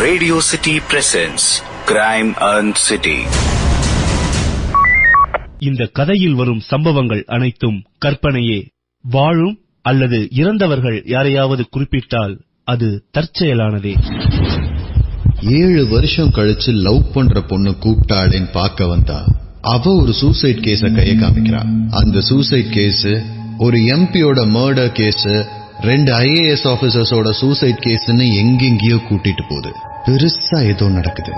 Radio City presents Crime and City. இந்த கதையில் வரும் சம்பவங்கள் அனைத்தும் கற்பனையே. வாழும் அல்லது இறந்தவர்கள் யாரையாவது குறிப்பிட்டால் அது தற்செயலானதே. 7 வருஷம் கழிச்சு லவ் பண்ற பொண்ணு கூப்பிட்டாளேன்னு பார்க்க வந்தா அவ ஒரு சூசைட் கேஸ கைய காமிக்கிறா. அந்த சூசைட் கேஸ் ஒரு எம்பியோட மர்டர் கேஸ், 2 IAS ஆபீசர்ஸோட சூசைட் கேஸ்ன்னு எங்கெங்கயோ கூட்டிட்டு போகுது. பெருசா ஏதோ நடக்குது.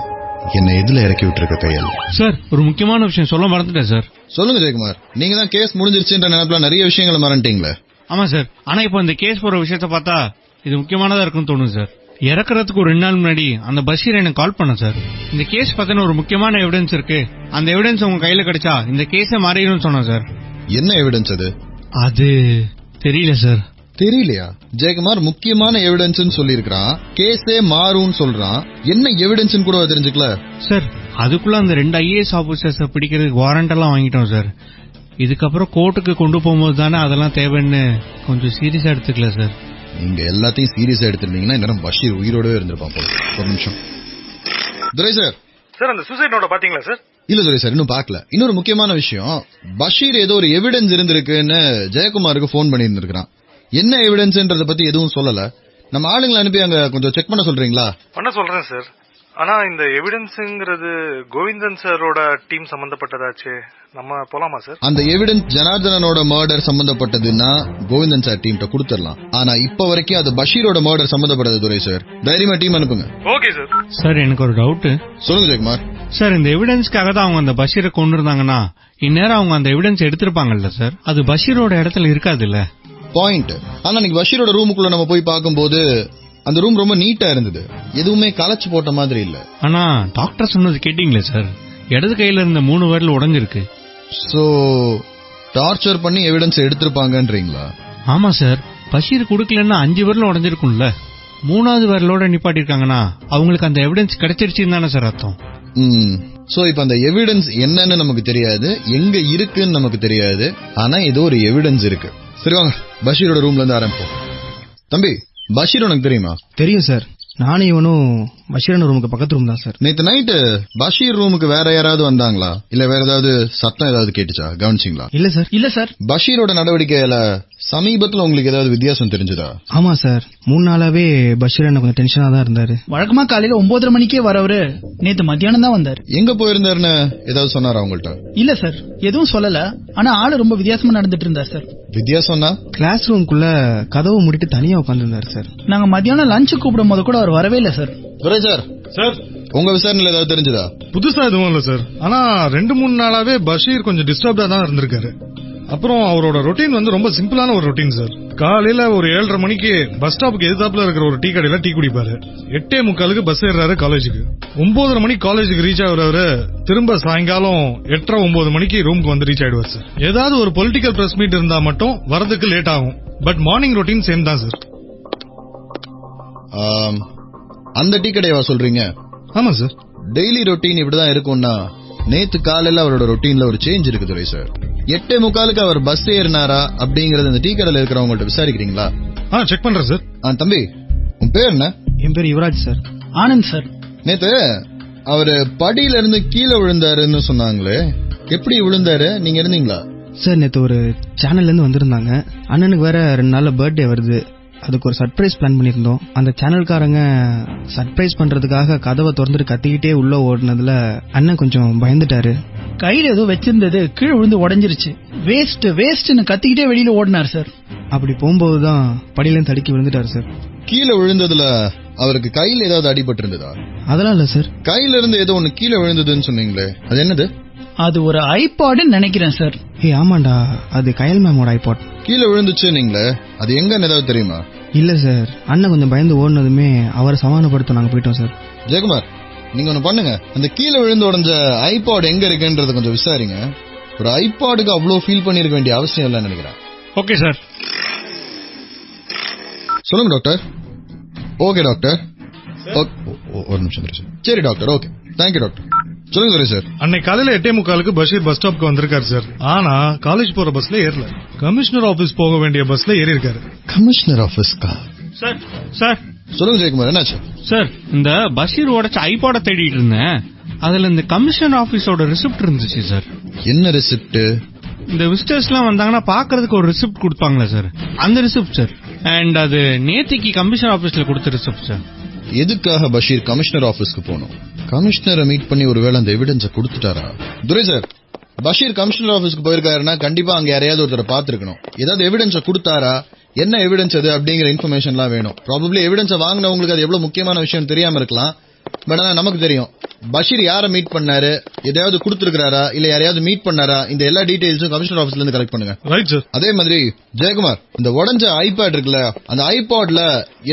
என்ன எதுல இறக்கி விட்டுருக்க கையால்? சார், ஒரு முக்கியமான விஷயம் சொல்ல மறந்துட்டேன் சார். சொல்லுங்க ஜெயக்குமார். நீங்க தான் கேஸ் முடிஞ்சிருச்சுன்ற நினைப்புல நிறைய விஷயங்களை மறந்துட்டீங்களே. ஆமா சார், ஆனா இப்போ இந்த கேஸ் போற விஷயத்த பார்த்தா இது முக்கியமானதா இருக்குன்னு தோணுது சார். இறக்குறதுக்கு ஒரு 2 நாள் முன்னாடி அந்த பஷீர் எனக்கு கால் பண்ண சார். இந்த கேஸ் பத்தின ஒரு முக்கியமான எவிடன்ஸ் இருக்கு, அந்த எவிடன்ஸ் உங்க கையில கிடைச்சா இந்த கேஸை மாறிடும் சொன்ன சார். என்ன எவிடன்ஸ் அது? அது தெரியல சார். தெரியலையா? ஜெயக்குமார் முக்கியமான எவிடன்ஸ் சொல்லி இருக்கான், கேஸே மாறும் சொல்றான். என்ன எவிடன்ஸ் கூட தெரிஞ்சுக்கல சார். அதுக்குள்ள அந்த 2 IAS ஆபீசர்ஸ் பிடிக்கிறதுக்கு வாரண்ட் எல்லாம் வாங்கிட்டோம் சார். இதுக்கப்புறம் கோர்ட்டுக்கு கொண்டு போகும்போது தானே அதெல்லாம் தேவைன்னு கொஞ்சம் சீரியஸா எடுத்துக்கல சார். நீங்க எல்லாத்தையும் சீரியஸா எடுத்துருந்தீங்கன்னா இன்னும் பஷீர் உயிரோடவே இருந்திருப்பான் போல. ஒரு நிமிஷம் துரை சார். சார், அந்த சூசைட் நோட்ட பாத்தீங்களா சார்? இல்ல துரை சார், இன்னும் பாக்கல. இன்னொரு முக்கியமான விஷயம், பஷீர் ஏதோ ஒரு எவிடன்ஸ் இருந்திருக்குன்னு ஜெயக்குமாருக்கு போன் பண்ணி இருந்திருக்கான். என்ன எவிடன்ஸ்ன்றத பத்தி எதுவும் சொல்லல. நம்ம ஆளுங்களை அனுப்பி அங்க கொஞ்சம் செக் பண்ண சொல்றீங்களா? பண்ண சொல்றேன் சார். ஆனா இந்த எவிடன்ஸ்ங்கிறது கோவிந்தன் சாரோட டீம் சம்பந்தப்பட்டதாச்சு. நம்ம போலாமா சார்? அந்த எவிடன்ஸ் ஜனார்தனனோட மர்டர் சம்பந்தப்பட்டதுன்னா கோவிந்தன் சார் டீம் கொடுத்துடலாம். ஆனா இப்ப வரைக்கும் அது பஷீரோட மர்டர் சம்பந்தப்பட்டது துரை சார். தைரியமா டீம் அனுப்புங்க. Okay sir. சார், எனக்கு ஒரு டவுட். சொல்லுங்க ஜெயக்குமார். சார், இந்த எவிடன்ஸ்க்காக தான் அவங்க அந்த பஷீரை கொண்டு இருந்தாங்கன்னா இந்நேரம் அவங்க அந்த எவிடன்ஸ் எடுத்திருப்பாங்கல்ல சார். அது பஷீரோட இடத்துல இருக்காது இல்ல? பாயிண்ட். ஆனா நீங்க பஷீரோட ரூமுக்குள்ள நம்ம போய் பார்க்கும்போது அந்த ரூம் ரொம்ப நீட்டா இருந்தது. எதுவுமே கலச்சு போட்ட மாதிரி இல்ல. ஆனா டாக்டர் சொன்னது கேட்டீங்களே சார், இடது கையில இருந்த 3 விரல் உடைஞ்சிருக்கு. சோ டார்ச்சர் பண்ணி எவிடன்ஸ் எடுத்திருப்பாங்கன்றீங்களா? ஆமா சார், பஷீர் குடுக்கலன்னா 5 விரல் உடைஞ்சிருக்கும்ல. 3வது விரலோட நிப்பாட்டிருக்காங்கன்னா அவங்களுக்கு அந்த எவிடன்ஸ் கிடைச்சிருச்சுன்னு தானே சார் அர்த்தம். சோ இப்ப அந்த எவிடன்ஸ் என்னன்னு நமக்கு தெரியாது, எங்க இருக்குன்னு நமக்கு தெரியாது. ஆனா ஏதோ ஒரு எவிடன்ஸ் இருக்கு. சரி வாங்க பஷீரோட ரூம்ல இருந்து ஆரம்பிப்போம். தம்பி, பஷீர் உனக்கு தெரியுமா? தெரியும் சார். நானும் இவனும் பஷீரன் ரூமுக்கு பக்கத்து ரூம் தான் சார். நேத்து நைட்டு பஷீர் ரூமுக்கு வேற யாராவது வந்தாங்களா? இல்ல வேற ஏதாவது சத்தம் ஏதாவது கேட்டுச்சா? கவனிச்சிங்களா? இல்ல சார். பஷீரோட நடவடிக்கையில சமீபத்துல உங்களுக்கு ஏதாவது வித்தியாசம் தெரிஞ்சதா? ஆமா சார், 3 நாளாவே பஷீரன் கொஞ்சம் டென்ஷனா தான் இருந்தாரு. வழக்கமா காலையில 9:30 மணிக்கே வரவரு நேத்து மத்தியானம் தான் வந்தாரு. எங்க போயிருந்தாருன்னு ஏதாவது சொன்னாரா உங்கள்ட்ட? இல்ல சார், எதுவும் சொல்லல. ஆனா ஆளு ரொம்ப வித்தியாசமா நடந்துட்டு இருந்தார் சார். வித்தியாசம்னா? கிளாஸ் ரூம்குள்ள கதவு மூடிட்டு தனியா உட்கார்ந்திருந்தாரு சார். நாங்க மத்தியானம் லஞ்ச் கூப்பிடும் போது கூட அவர் வரவே இல்ல சார். துரை சார். சார், உங்க விசாரணையில ஏதாவது தெரிஞ்சதா? புதுசா எதுவும் இல்ல சார். ஆனா 2-3 நாளாவே பஷீர் கொஞ்சம் டிஸ்டர்ப்டா தான் இருந்திருக்காரு. அப்புறம் அவரோட ரொட்டீன் ரொம்ப சிம்பிளான ஒரு ரொட்டீன் சார். காலையில ஒரு 7:30 மணிக்கு பஸ் ஸ்டாப்புக்கு எதிர்த்தாப்புல இருக்கிற ஒரு டீ கடையில டீ குடிப்பாரு. 8:45 பஸ் ஏறாரு காலேஜுக்கு. 9:30 மணிக்கு காலேஜுக்கு ரீச் ஆகுறவரு திரும்ப சாயங்காலம் 8:30-9 மணிக்கு ரூமுக்கு வந்து ரீச் ஆயிடுவார் சார். ஏதாவது ஒரு பொலிட்டிக்கல் பிரஸ் மீட் இருந்தா மட்டும் வரதுக்கு லேட் ஆகும். பட் மார்னிங் ரொட்டீன் சேம் தான் சார். அந்த டீ கடையவா சொல்றீங்க? ஆமா சார். டெய்லி ரொட்டீன் இப்படிதான் இருக்கும்னா நேத்து காலையில அவரோட ரொட்டீன்ல ஒரு சேஞ்ச் இருக்கு துரை சார். 8:45 அவர் பஸ் ஏறினாரா அப்படிங்கறது இந்த டீ கடையில இருக்கிறவங்கள்ட்ட விசாரிக்கிறீங்களா? செக் பண்றேன் சார். தம்பி, உன் பேர் என்ன? என் பேர் யுவராஜ் சார். ஆனந்த் சார். நேத்து அவரு படியில இருந்து கீழே விழுந்தாருன்னு சொன்னாங்களே, எப்படி விழுந்தாரு? நீங்க இருந்தீங்களா? சார், நேத்து ஒரு சேனல்ல இருந்து வந்திருந்தாங்க. அண்ணனுக்கு வேற 2 நாள்ல பர்த்டே வருது. அதுக்கு ஒரு சர்ப்ரைஸ் பிளான் பண்ணிருந்தோம். அந்த சேனல்காரங்க சர்ப்ரைஸ் பண்றதுக்காக கதவை திறந்துட்டு கத்திக்கிட்டே உள்ள ஓடுனதுல அண்ணன் கொஞ்சம் பயந்துட்டாரு. கையில ஏதோ வச்சிருந்தது கீழே விழுந்து உடைஞ்சிருச்சு. வேஸ்ட்னு கத்திக்கிட்டே வெளியில ஓடினார் சார். அப்படி போகும்போதுதான் படியில தடுக்கி விழுந்துட்டாரு சார். கீழே விழுந்ததுல அவருக்கு கையில ஏதாவது அடிபட்டு இருந்ததா? அதெல்லாம் இல்ல சார். கையில இருந்து ஏதோ ஒண்ணு கீழே விழுந்ததுன்னு சொன்னீங்களே, அது என்னது? அது ஒரு ஐபாட்னு நினைக்கிறேன் சார். ஆமாண்டா, அது கயல் மேமோட ஐபாட். கீழே விழுந்துச்சு நீங்களே, அது எங்கன்னு ஏதாவது தெரியுமா? இல்ல சார், அண்ணன் கொஞ்சம் பயந்து ஓடுனதுமே அவரை சமாதானப்படுத்த நாங்க போயிட்டோம் சார். ஜெயக்குமார், நீங்க ஒண்ணு பண்ணுங்க, அந்த கீழே விழுந்து உடஞ்ச ஐபாட் எங்க இருக்குன்றத கொஞ்சம் விசாரிங்க. ஒரு ஐபாடுக்கு அவ்வளவு ஃபீல் பண்ணிருக்க வேண்டிய அவசியம் இல்லைன்னு நினைக்கிறேன். Okay sir. சொல்லுங்க டாக்டர். Okay doctor. ஒரு நிமிஷம். சரி டாக்டர், ஓகே, தேங்க்யூ டாக்டர். சொல்லுங்க சார். அன்னைக்கு காலையில 8:45 பஷீர் பஸ் ஸ்டாப்க்கு வந்திருக்காரு சார். ஆனா காலேஜ் போற பஸ்ல ஏறல. கமிஷனர் ஆபீஸ் போக வேண்டிய பஸ்ல ஏறி இருக்காரு. கமிஷனர் ஆபீஸ்க்கா? சார் சொல்லுங்க ஜெயக்குமார், என்னாச்சு? சார், இந்த பஷீர் உடைச்ச ஐபாட தேடிட்டு இருந்தேன். அதுல இந்த கமிஷன் ஆபீஸோட ரிசிப்ட் இருந்துச்சு சார். என்ன ரிசிப்ட்? இந்த விசிட்டர்ஸ் எல்லாம் வந்தாங்கன்னா பாக்குறதுக்கு ஒரு ரிசிப்ட் கொடுப்பாங்களா சார், அந்த ரிசிப்ட் சார். அண்ட் அது நேத்திக்கு கமிஷன் ஆபீஸ்ல கொடுத்த ரிசிப்ட் சார். எதுக்காக பஷீர் கமிஷனர் ஆபீஸ்க்கு போகணும்? கமிஷனரை மீட் பண்ணி ஒருவேளை அந்த எவிடன்ஸை கொடுத்துட்டாரா? துரை சார், பஷீர் கமிஷனர் ஆபீஸ்க்கு போயிருக்காருன்னா கண்டிப்பா அங்க யாரையாவது ஒருத்தரை பாத்துருக்கணும். ஏதாவது எவிடன்ஸை கொடுத்தாரா, என்ன எவிடன்ஸ் அது அப்படிங்கிற இன்ஃபர்மேஷன் எல்லாம் வேணும். ப்ராபபிலி எவிடன்ஸை வாங்கினவங்களுக்கு அது எவ்வளவு முக்கியமான விஷயம் தெரியாம இருக்கலாம். பட் ஆனா நமக்கு தெரியும் பஷீர் யாரை மீட் பண்ணாரு, எதையாவது கொடுத்திருக்காரா, இல்ல யாரையாவது மீட் பண்ணாரா, இந்த எல்லா டீடைல்ஸும் கமிஷனர் ஆபீஸ்ல இருந்து கலெக்ட் பண்ணுங்க. Right sir. அதே மாதிரி ஜெயக்குமார், இந்த உடஞ்ச ஐபேட் இருக்குல்ல, அந்த ஐபாட்ல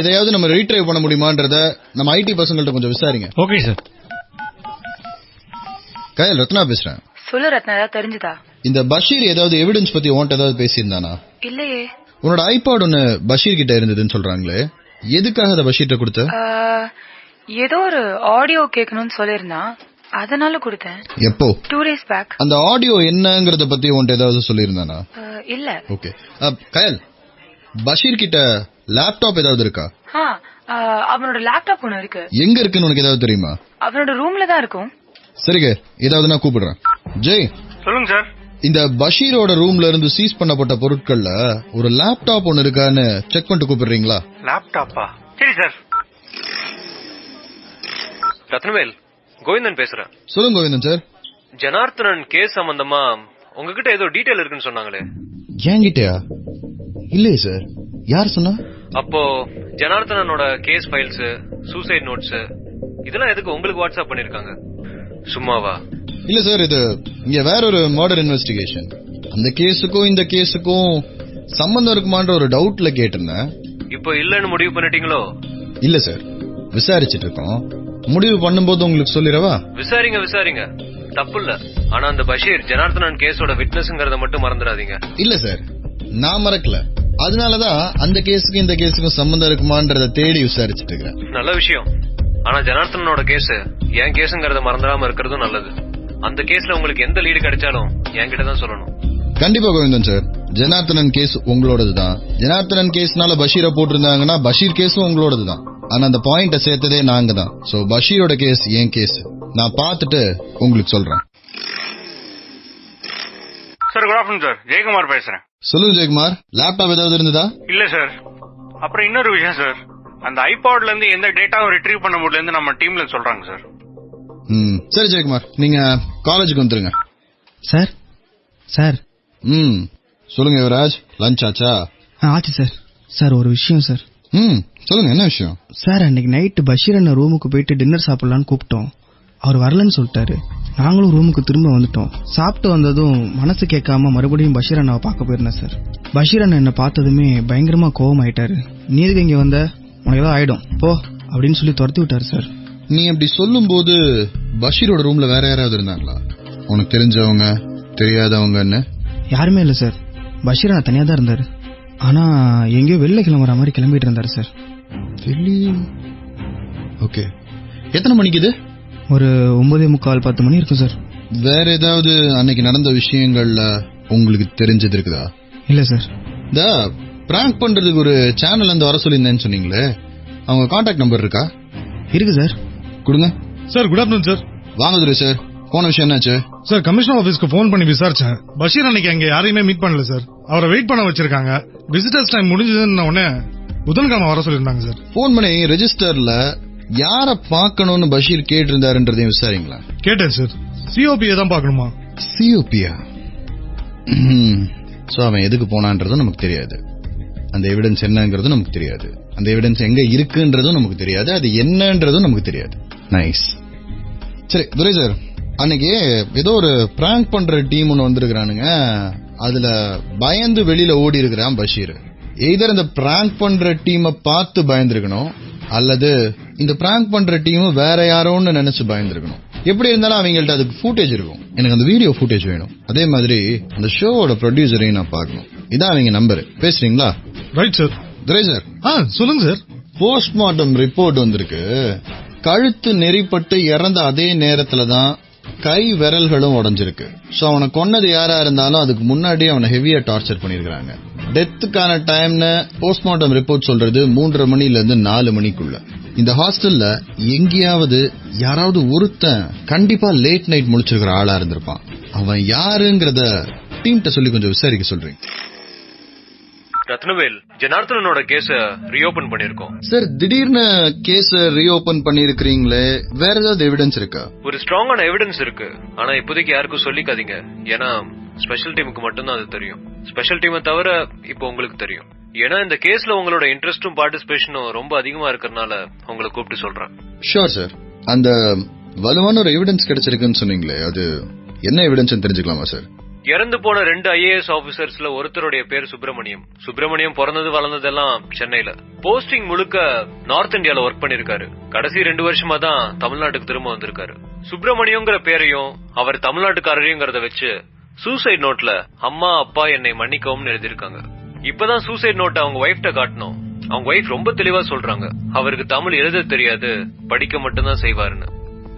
எதையாவது நம்ம ரீட்ரைவ் பண்ண முடியுமான்றத நம்ம ஐடி பசங்கள்ட்ட கொஞ்சம் விசாரிங்க. Okay sir. கயல், ரத்னா பேசுறேன். சொல்லு ரத்னா, ஏதாவது தெரிஞ்சுதா? இந்த பஷீர் ஏதாவது எவிடன்ஸ் பத்தி உன்கிட்ட ஏதாவது பேசியிருந்தானா? இல்லையே. உன்னோட ஐபாட் ஒன்னு பஷீர் கிட்ட இருந்ததுன்னு சொல்றாங்களே, எதுக்காக அதை பஷீர்ட்ட கொடுத்த? ஏதோ ஒரு ஆடியோ கேட்கணும்னு சொல்லிருந்தான், அதனால கொடுத்தேன். எப்போ? 2 days பேக். அந்த ஆடியோ என்னங்கறத பத்தி உன்கிட்ட ஏதாவது சொல்லியிருந்தானா? இல்ல. ஓகே. கயல், பஷீர் கிட்ட லேப்டாப் ஏதாவது இருக்கா? அவனோட லேப்டாப் ஒன்னு இருக்கு. எங்க இருக்குன்னு உனக்கு ஏதாவது தெரியுமா? அவனோட ரூம்ல தான் இருக்கும். சரிங்க, ஏதாவது நான் கூப்பிடுறேன். ஜெய், சொல்லுங்க சார். இந்த பஷீரோட ரூம்ல இருந்து சீஸ் பண்ணப்பட்ட பொருட்கள்ல ஒரு லேப்டாப் ஒன்னு இருக்கான்னு செக் பண்ணிட்டு கூப்பிடுறீங்களா? லேப்டாப்பா? சரி சார். ரத்னவேல், கோவிந்தன் பேசுறேன். சொல்லுங்க கோவிந்தன் சார். ஜனார்த்தனன் கேஸ் சம்பந்தமா உங்ககிட்ட ஏதோ டீடைல் இருக்குன்னு சொன்னாங்களே. என்கிட்டயா? இல்லையே சார், யார் சொன்னா? அப்போ ஜனார்த்தனனோட கேஸ் ஃபைல்ஸ், சூசைட் நோட்ஸ் இதெல்லாம் எதுக்கு உங்களுக்கு வாட்ஸ்அப் பண்ணிருக்காங்க? சும்மாவா? இல்ல சார், இது இங்க வேற ஒரு மர்டர் இன்வெஸ்டிகேஷன். அந்த கேஸுக்கும் இந்த கேஸுக்கும் சம்பந்தம் இருக்குமான்ற ஒரு டவுட்ல கேட்டிருந்தேன். இப்போ இல்லன்னு முடிவு பண்ணிட்டீங்களோ? இல்ல சார், விசாரிச்சுட்டு இருக்கோம். முடிவு பண்ணும்போது உங்களுக்கு சொல்லிடவா? விசாரிங்க, தப்பு இல்ல. ஆனா அந்த பஷீர் ஜனார்த்தனன் கேஸோட விட்னஸ்ங்கறத மட்டும் மறந்துடாதீங்க. இல்ல சார், நான் மறக்கல. அதனாலதான் அந்த கேஸுக்கும் இந்த கேஸுக்கும் சம்பந்தம் இருக்குமான்றத தேடி விசாரிச்சுட்டு இருக்கிறேன். நல்ல விஷயம். ஆனா ஜனார்த்தனனோட கேஸ் என் கேஸுங்கறத மறந்துடாம இருக்கிறதும் நல்லது. அந்த கேஸ்ல உங்களுக்கு எந்த லீடு கிடைச்சாலும் என்கிட்ட தான் சொல்லணும். கண்டிப்பா கோவிந்தன் சார், ஜனார்த்தனன் கேஸ் உங்களோடதுதான். ஜனார்த்தனன் கேஸ்னால பஷீரை போட்டிருந்தாங்கன்னா பஷீர் கேஸும் உங்களோடதுதான். ஆனா அந்த பாயிண்ட சேர்த்ததே நாங்க தான். சோ பஷீரோட கேஸ் என் கேஸ். நான் பார்த்துட்டு உங்களுக்கு சொல்றேன். Sir, good afternoon sir. Jayakumar பேசுறேன். சொல்லுங்க ஜெயக்குமார், லேப்டாப் ஏதாவது இருந்ததா? இல்ல சார். அப்புறம் இன்னொரு விஷயம் சார், அந்த ஐபாட்ல இருந்து எந்த டேட்டாவும் ரிட்ரீவ் பண்ண முடியலன்னு நம்ம டீம்ல சொல்றாங்க சார். சரி ஜெயக்குமார், நீங்க காலேஜுக்கு வந்துருங்க. சார். சார். சொல்லுங்க யுவராஜ், லஞ்ச் ஆச்சா? ஆச்சு சார். சார், ஒரு விஷயம் சார். சொல்லுங்க, என்ன விஷயம்? சார், அன்னைக்கு நைட்டு பஷீர் அண்ணன் ரூமுக்கு போயிட்டு டின்னர் சாப்பிடலான்னு கூப்பிட்டோம். அவர் வரலன்னு சொல்லிட்டாரு. நாங்களும் ரூமுக்கு திரும்ப வந்துட்டோம். சாப்பிட்டு வந்ததும் மனசு கேட்காம மறுபடியும் பஷீர் அண்ணாவை பார்க்க போயிருந்தேன் சார். பஷீர் அண்ணன் என்ன பார்த்ததுமே பயங்கரமா கோவம் ஆயிட்டாரு. நீதுக்கு இங்க வந்த உனக்கு ஏதோ ஆயிடும் போ அப்படின்னு சொல்லி துரத்தி விட்டாரு சார். நீ அப்படி சொல்லும் போது பஷீரோட ரூம்ல வேற யாராவது இருந்தாங்களா? உனக்கு தெரிஞ்சவங்க, தெரியாதவங்கன்னு? யாருமே இல்ல சார். பஷீர் அண்ணா தனியா தான் இருந்தாரு. ஆனா எங்கேயோ வெளில கிளம்புற மாதிரி கிளம்பிட்டு இருந்தாரு சார். ஓகே. எத்தனை மணிக்கு இது? ஒரு 9:45 10 மணி இருக்கும் சார். வேற ஏதாவது அன்னைக்கு நடந்த விஷயங்கள்ல உங்களுக்கு தெரிஞ்சது இருக்குதா? இல்ல சார். இந்த பிராங்க் பண்றதுக்கு ஒரு சேனல் இருந்து வர சொல்லியிருந்தேன்னு சொன்னீங்களே, அவங்க கான்டாக்ட் நம்பர் இருக்கா? இருக்கு சார். கொடுங்க. Sir, good afternoon sir. வாங்க துரை சார், போன விஷயம் என்னாச்சு? சார், கமிஷனர் ஆபீஸ்க்கு போன் பண்ணி விசாரிச்சேன். பஷீர் அன்னைக்கு அங்க யாரையுமே மீட் பண்ணல சார். அவரை வெயிட் பண்ண வச்சிருக்காங்க. விசிட்டர்ஸ் டைம் முடிஞ்சதுன்னு உடனே புதன்கிழமை வர சொல்லிருந்தாங்க சார். போன் பண்ணி ரெஜிஸ்டர்ல யார பாக்கணும்னு பஷீர் கேட்டு இருந்தாருன்றதையும் விசாரிங்களா? கேட்டேன் சார். சிஓபியை தான் பாக்கணுமா? சிஓபியா? சோ அவன் எதுக்கு போனான்றதும் நமக்கு தெரியாது. அந்த எவிடன்ஸ் என்னங்கிறதும் நமக்கு தெரியாது. அந்த எவிடன்ஸ் எங்க இருக்குன்றதும் நமக்கு தெரியாது. அது என்னன்றதும் நமக்கு தெரியாது. நைஸ். சரி துரை சார், அன்னைக்கு ஏதோ ஒரு பிராங்க் பண்ற டீம் ஒன்னு வந்திருக்கிறானுங்க. அதுல பயந்து வெளியில ஓடி இருக்கிறான் பஷீர். எய்தர் இந்த பிராங்க் பண்ற டீமை பார்த்து பயந்துருக்கணும், அல்லது இந்த பிராங்க் பண்ற டீம் வேற யாரோன்னு நினைச்சு பயந்துருக்கணும். எப்படி இருந்தாலும் அவங்கள்ட்ட அதுக்கு ஃபுட்டேஜ் இருக்கும். எனக்கு அந்த வீடியோ ஃபுட்டேஜ் வேணும். அதே மாதிரி அந்த ஷோவோட ப்ரொடியூசரையும் நான் பார்க்கணும். இதான் அவங்க நம்பர். பேசுறீங்களா? Right sir. துரை சார். சொல்லுங்க சார். போஸ்ட்மார்ட்டம் ரிப்போர்ட் வந்திருக்கு. கழுத்து நெறிப்பட்டு இறந்த அதே நேரத்துல தான் கை விரல்களும் உடைஞ்சிருக்கு. சோ அவனை கொன்னது யாரா இருந்தாலும் அதுக்கு முன்னாடி அவனை ஹெவியா டார்ச்சர் பண்ணிருக்காங்க. டெத்துக்கான டைம்னு போஸ்ட்மார்ட்டம் ரிப்போர்ட் சொல்றது 3:30 மணில இருந்து 4 மணிக்குள்ள. இந்த ஹாஸ்டல்ல எங்கேயாவது யாராவது ஒருத்தன் கண்டிப்பா லேட் நைட் முழிச்சிருக்கிற ஆளா இருந்திருப்பான். அவன் யாருங்கிறத டீம்கிட்ட சொல்லி கொஞ்சம் விசாரிக்க சொல்றீங்க. ரத்னவேல், ஜனார்த்தனோட கேஸ ரீஓபன் பண்ணிருக்கோம் சார். திடீர்னு கேஸ ரீஓபன் பண்ணிருக்கீங்களே, வேற ஏதாவது எவிடன்ஸ் இருக்கா? ஒரு ஸ்ட்ராங்கான எவிடன்ஸ் இருக்கு. ஆனா இப்போதைக்கு யாருக்கும் சொல்லிக்காதீங்க. ஏன்னா ஸ்பெஷல் டீமுக்கு மட்டும்தான் அது தெரியும். ஸ்பெஷல் டீமை தவிர இப்போ உங்களுக்கு தெரியும். ஏன்னா இந்த கேஸ்ல உங்களோட இன்ட்ரெஸ்டும் பார்ட்டிசிபேஷனும் ரொம்ப அதிகமா இருக்கறனால உங்களை கூப்பிட்டு சொல்றேன். Sure sir. அந்த வலுவான ஒரு எவிடன்ஸ் கிடைச்சிருக்குன்னு சொன்னீங்களே, அது என்ன எவிடன்ஸ் தெரிஞ்சுக்கலாமா சார்? இறந்து போன 2 IAS ஆபீசர்ஸ்ல ஒருத்தருடைய பேர் சுப்பிரமணியம். சுப்பிரமணியம் பிறந்தது வளர்ந்ததெல்லாம் சென்னையில. போஸ்டிங் முழுக்க நார்த் இந்தியால ஒர்க் பண்ணிருக்காரு. கடைசி 2 வருஷமா தான் தமிழ்நாட்டுக்கு திரும்ப வந்திருக்காரு. சுப்பிரமணியங்கிற பேரையும் அவர் தமிழ்நாட்டுக்காரரையும்ங்கறத வச்சு சூசைட் நோட்ல அம்மா அப்பா என்னை மன்னிக்கவும் எழுதிருக்காங்க. இப்பதான் சூசைட் நோட்டை அவங்க ஒய்ஃப்ட காட்டணும். அவங்க ஒய்ஃப் ரொம்ப தெளிவா சொல்றாங்க, அவருக்கு தமிழ் எழுத தெரியாது, படிக்க மட்டும்தான் செய்வாருன்னு.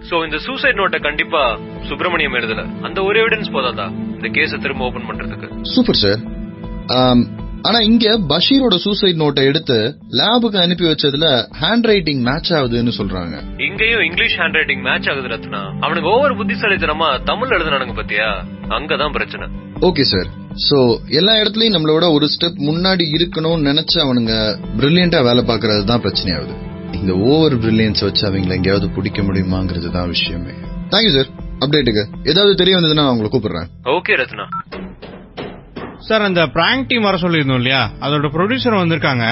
சோ இந்த சூசைட் நோட்டை கண்டிப்பா சுப்பிரமணியம் எழுதல. அந்த ஒரு எவிடன்ஸ் போதாதா இந்த கேஸ திரும்ப ஓபன் பண்றதுக்கு? Super sir. ஆனா இங்க பஷீரோட சூசைட் நோட்டை எடுத்து லேபுக்கு அனுப்பி வச்சதுல ஹேண்ட் ரைட்டிங் மேட்ச் ஆகுதுன்னு சொல்றாங்க. இங்கேயும் இங்கிலீஷ் ஹேண்ட் ரைட்டிங் மேட்ச் ஆகுது ரத்னா. அவனுக்கு ஒவ்வொரு புத்திசாலித்தனமா தமிழ் எழுதுனானுங்க பத்தியா, அங்கதான் பிரச்சனை. Okay sir. சோ எல்லா இடத்துலயும் நம்மளோட ஒரு ஸ்டெப் முன்னாடி இருக்கணும்னு நினைச்சு அவனுங்க பிரில்லியண்டா வேலை பாக்குறது தான் பிரச்சனையாகுது. இந்த ஓவர் பிரில்லியன்ஸ் வச்சு அவங்களை எங்கேயாவது பிடிக்க முடியுமாங்கிறது தான் விஷயமே. Thank you sir. அப்டேட்டுக்கு ஏதாவது தெரிய வந்ததுன்னா அவங்களை கூப்பிடுறேன். ஓகே ரத்னா. சார், அந்த பிராங்க் டீம் வர சொல்லியிருந்தோம் இல்லையா, அதோட ப்ரொடியூசர் வந்திருக்காங்க.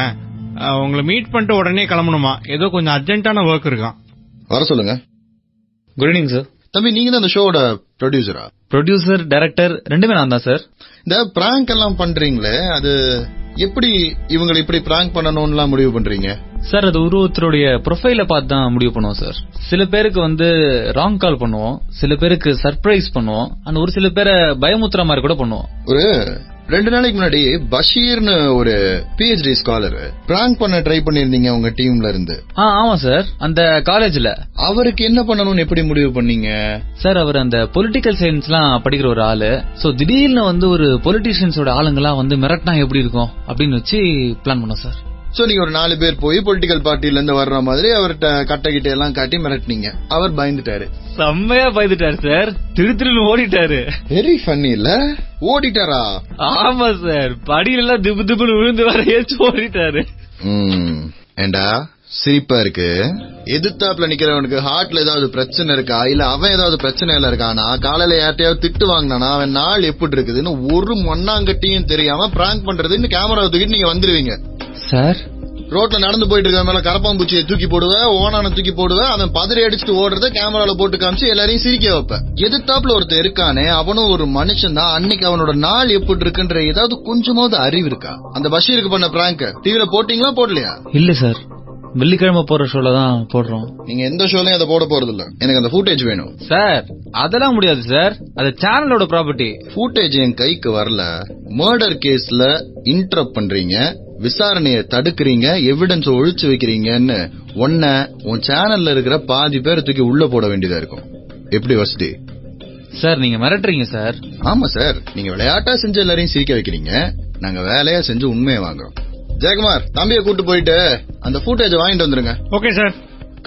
உங்களை மீட் பண்ணிட்டு உடனே கிளம்பணுமா, ஏதோ கொஞ்சம் அர்ஜென்ட்டான ஒர்க் இருக்கான். வர சொல்லுங்க. Good evening sir. தம்பி, நீங்க தான் அந்த ஷோட ப்ரொடியூசரா? ப்ரொடியூசர், டைரக்டர் ரெண்டுமே நான் தான் சார். இந்த பிராங்க் எல்லாம் பண்றீங்களே, அது எப்படி இவங்களை இப்படி பிராங்க் பண்ணணும்லாம் முடிவு பண்றீங்க? சார், அது ஒருத்தருடைய ப்ரொஃபைல பார்த்து தான் முடிவு பண்ணுவோம் சார். சில பேருக்கு ராங் கால் பண்ணுவோம், சில பேருக்கு சர்ப்ரைஸ் பண்ணுவோம், அண்ட் ஒரு சில பேரை பயமுத்துற மாதிரி கூட பண்ணுவோம். ஒரு 2 நாளைக்கு முன்னாடி பஷீர்னு ஒரு PhD ஸ்காலர் பிராங்க் பண்ண ட்ரை பண்ணிருந்தீங்க உங்க டீம்ல இருந்து. ஆமா சார், அந்த காலேஜ்ல. அவருக்கு என்ன பண்ணணும்னு எப்படி முடிவு பண்ணீங்க? சார், அவர் அந்த பொலிட்டிக்கல் சயின்ஸ்லாம் படிக்கிற ஒரு ஆளு. சோ திடீர்னு ஒரு பொலிட்டிஷியன்ஸோட ஆளுங்கெல்லாம் மிரட்டினா எப்படி இருக்கும் அப்படின்னு வச்சு பிளான் பண்ணோம் சார். சோ நீங்க ஒரு 4 பேர் போய் பொலிட்டிக்கல் பார்ட்டில இருந்து வர்ற மாதிரி அவர்கிட்ட கட்டகிட்ட எல்லாம் காட்டி மிரட்டினீங்க. அவர் பயந்துட்டாரு. செம்மையா பயந்துட்டாரு சார். திருன்னு ஓடிட்டாரு. வெரி ஃபன்னி இல்ல? ஓடிட்டாரா? ஆமா சார், படியெல்லாம் திபு திபுன்னு விழுந்து வர ஏச்சு ஓடிட்டாரு. ஏண்டா சிரிப்பா இருக்கு? எதிர்த்தாப்புல நிக்கிறவனுக்கு ஹார்ட்ல ஏதாவது பிரச்சனை இருக்கா, இல்ல அவன் ஏதாவது பிரச்சனையில இருக்கானா, காலையில யார்ட்டையாவது திட்டு வாங்கினானா, அவன் நாள் எப்படி இருக்குதுன்னு ஒரு மண்ணாங்கட்டியும் தெரியாம பிராங்க் பண்றதுன்னு கேமரா தூக்கிட்டு நீங்க வந்துருவீங்க சார். ரோட்ல நடந்து போயிட்டு இருக்க மேல கரப்பாம்பூச்சியை தூக்கி போடுவேன், ஓனான தூக்கி போடுவேன், அவன் பதறி அடிச்சுட்டு ஓடுறத கேமரால போட்டு காமிச்சு எல்லாரையும் சிரிக்க வைப்பேன். எதிர்த்தாப்புல ஒருத்தர் இருக்கானே, அவனும் ஒரு மனுஷன் தான். அன்னைக்கு அவனோட நாள் எப்படி இருக்குன்ற ஏதாவது கொஞ்சமாவது அறிவு இருக்கா? அந்த பஷீருக்கு பண்ண பிராங்க் டிவில போட்டீங்களா போடலையா? இல்ல சார், வெள்ளிக்கிழமை போற ஷோல தான் போடுறோம். நீங்க எந்த ஷோலயும் அதை போட போறது இல்ல. எனக்கு அந்த ஃபுட்டேஜ் வேணும் சார். அதெல்லாம் முடியாது சார், அது சேனலோட ப்ராப்பர்ட்டி. ஃபுட்டேஜ் என் கைக்கு வரல. மர்டர் கேஸ்ல இன்டரப்ட் பண்றீங்க, விசாரணையை தடுக்கிறீங்க, எவிடன்ஸ் ஒழிச்சு வைக்கிறீங்கன்னு உன் சேனல்ல இருக்கிற பாதி பேர் தூக்கி உள்ள போட வேண்டியதா இருக்கும். எப்படி வசதி சார்? நீங்க மிரட்டுறீங்க சார். ஆமா சார், நீங்க விளையாட்டா செஞ்சு எல்லாரையும் சிரிக்க வைக்கிறீங்க, நாங்க வேலையா செஞ்சு உண்மையை வாங்குறோம். ஜெயக்குமார், தம்பியை கூட்டு போயிட்டு அந்த ஃபுட்டேஜ் வாங்கிட்டு வந்துருங்க. Okay sir.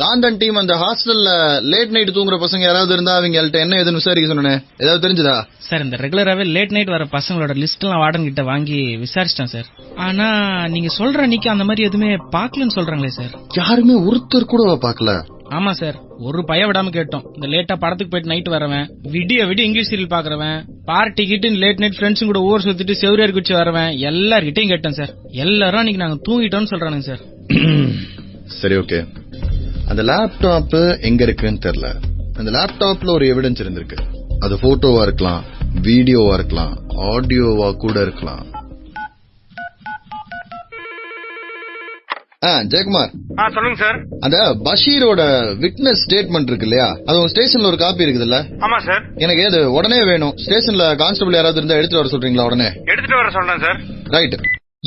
காந்தன் டீம் அந்த ஹாஸ்டல்ல லேட் நைட் தூங்குற பசங்க யாராவது இருந்தா அவங்கள்ட்ட என்ன ஏதுன்னு விசாரிக்க சொன்னேன். ஏதாவது தெரிஞ்சதா சார்? இந்த ரெகுலராவே லேட் நைட் வர பசங்களோட லிஸ்ட் எல்லாம் வார்டன் கிட்ட வாங்கி விசாரிச்சிட்டேன் சார். ஆனா நீங்க சொல்ற அன்னைக்கு அந்த மாதிரி எதுவுமே பாக்கலன்னு சொல்றாங்களே சார். யாருமே ஒருத்தர் கூட பாக்கல? ஆமா சார், ஒரு பய விடாம கேட்டோம். இந்த லேட்டா படத்துக்கு போயிட்டு நைட் வரவன், விடிய இங்கிலீஷ் சீரியல் பாக்குறவன், பார்ட்டி கிட்டு லேட் நைட் ஃப்ரெண்ட்ஸும் கூட ஊர் சுத்திட்டு செவரியார் குச்சி வரவன் எல்லார்கிட்டையும் கேட்டேன் சார். எல்லாரும் அன்னைக்கு நாங்க தூங்கிட்டோம்னு சொல்றானுங்க சார். சரி, ஓகே. அந்த லேப்டாப் எங்க இருக்குன்னு தெரியல. அந்த லேப்டாப்ல ஒரு எவிடன்ஸ் இருந்திருக்கு. அது போட்டோவா இருக்கலாம், வீடியோவா இருக்கலாம், ஆடியோவா கூட இருக்கலாம். ஜெயக்குமார், சொல்லுங்க சார். அந்த பஷீரோட விட்னஸ் ஸ்டேட்மெண்ட் இருக்கு இல்லையா, அது உங்க ஸ்டேஷன்ல ஒரு காப்பி இருக்குதுல்ல? ஆமா சார். எனக்கு அது உடனே வேணும். ஸ்டேஷன்ல கான்ஸ்டபிள் யாராவது இருந்தா எடுத்துட்டு வர சொல்றீங்களா? உடனே எடுத்துட்டு வர சொல்றேன் சார். ரைட்.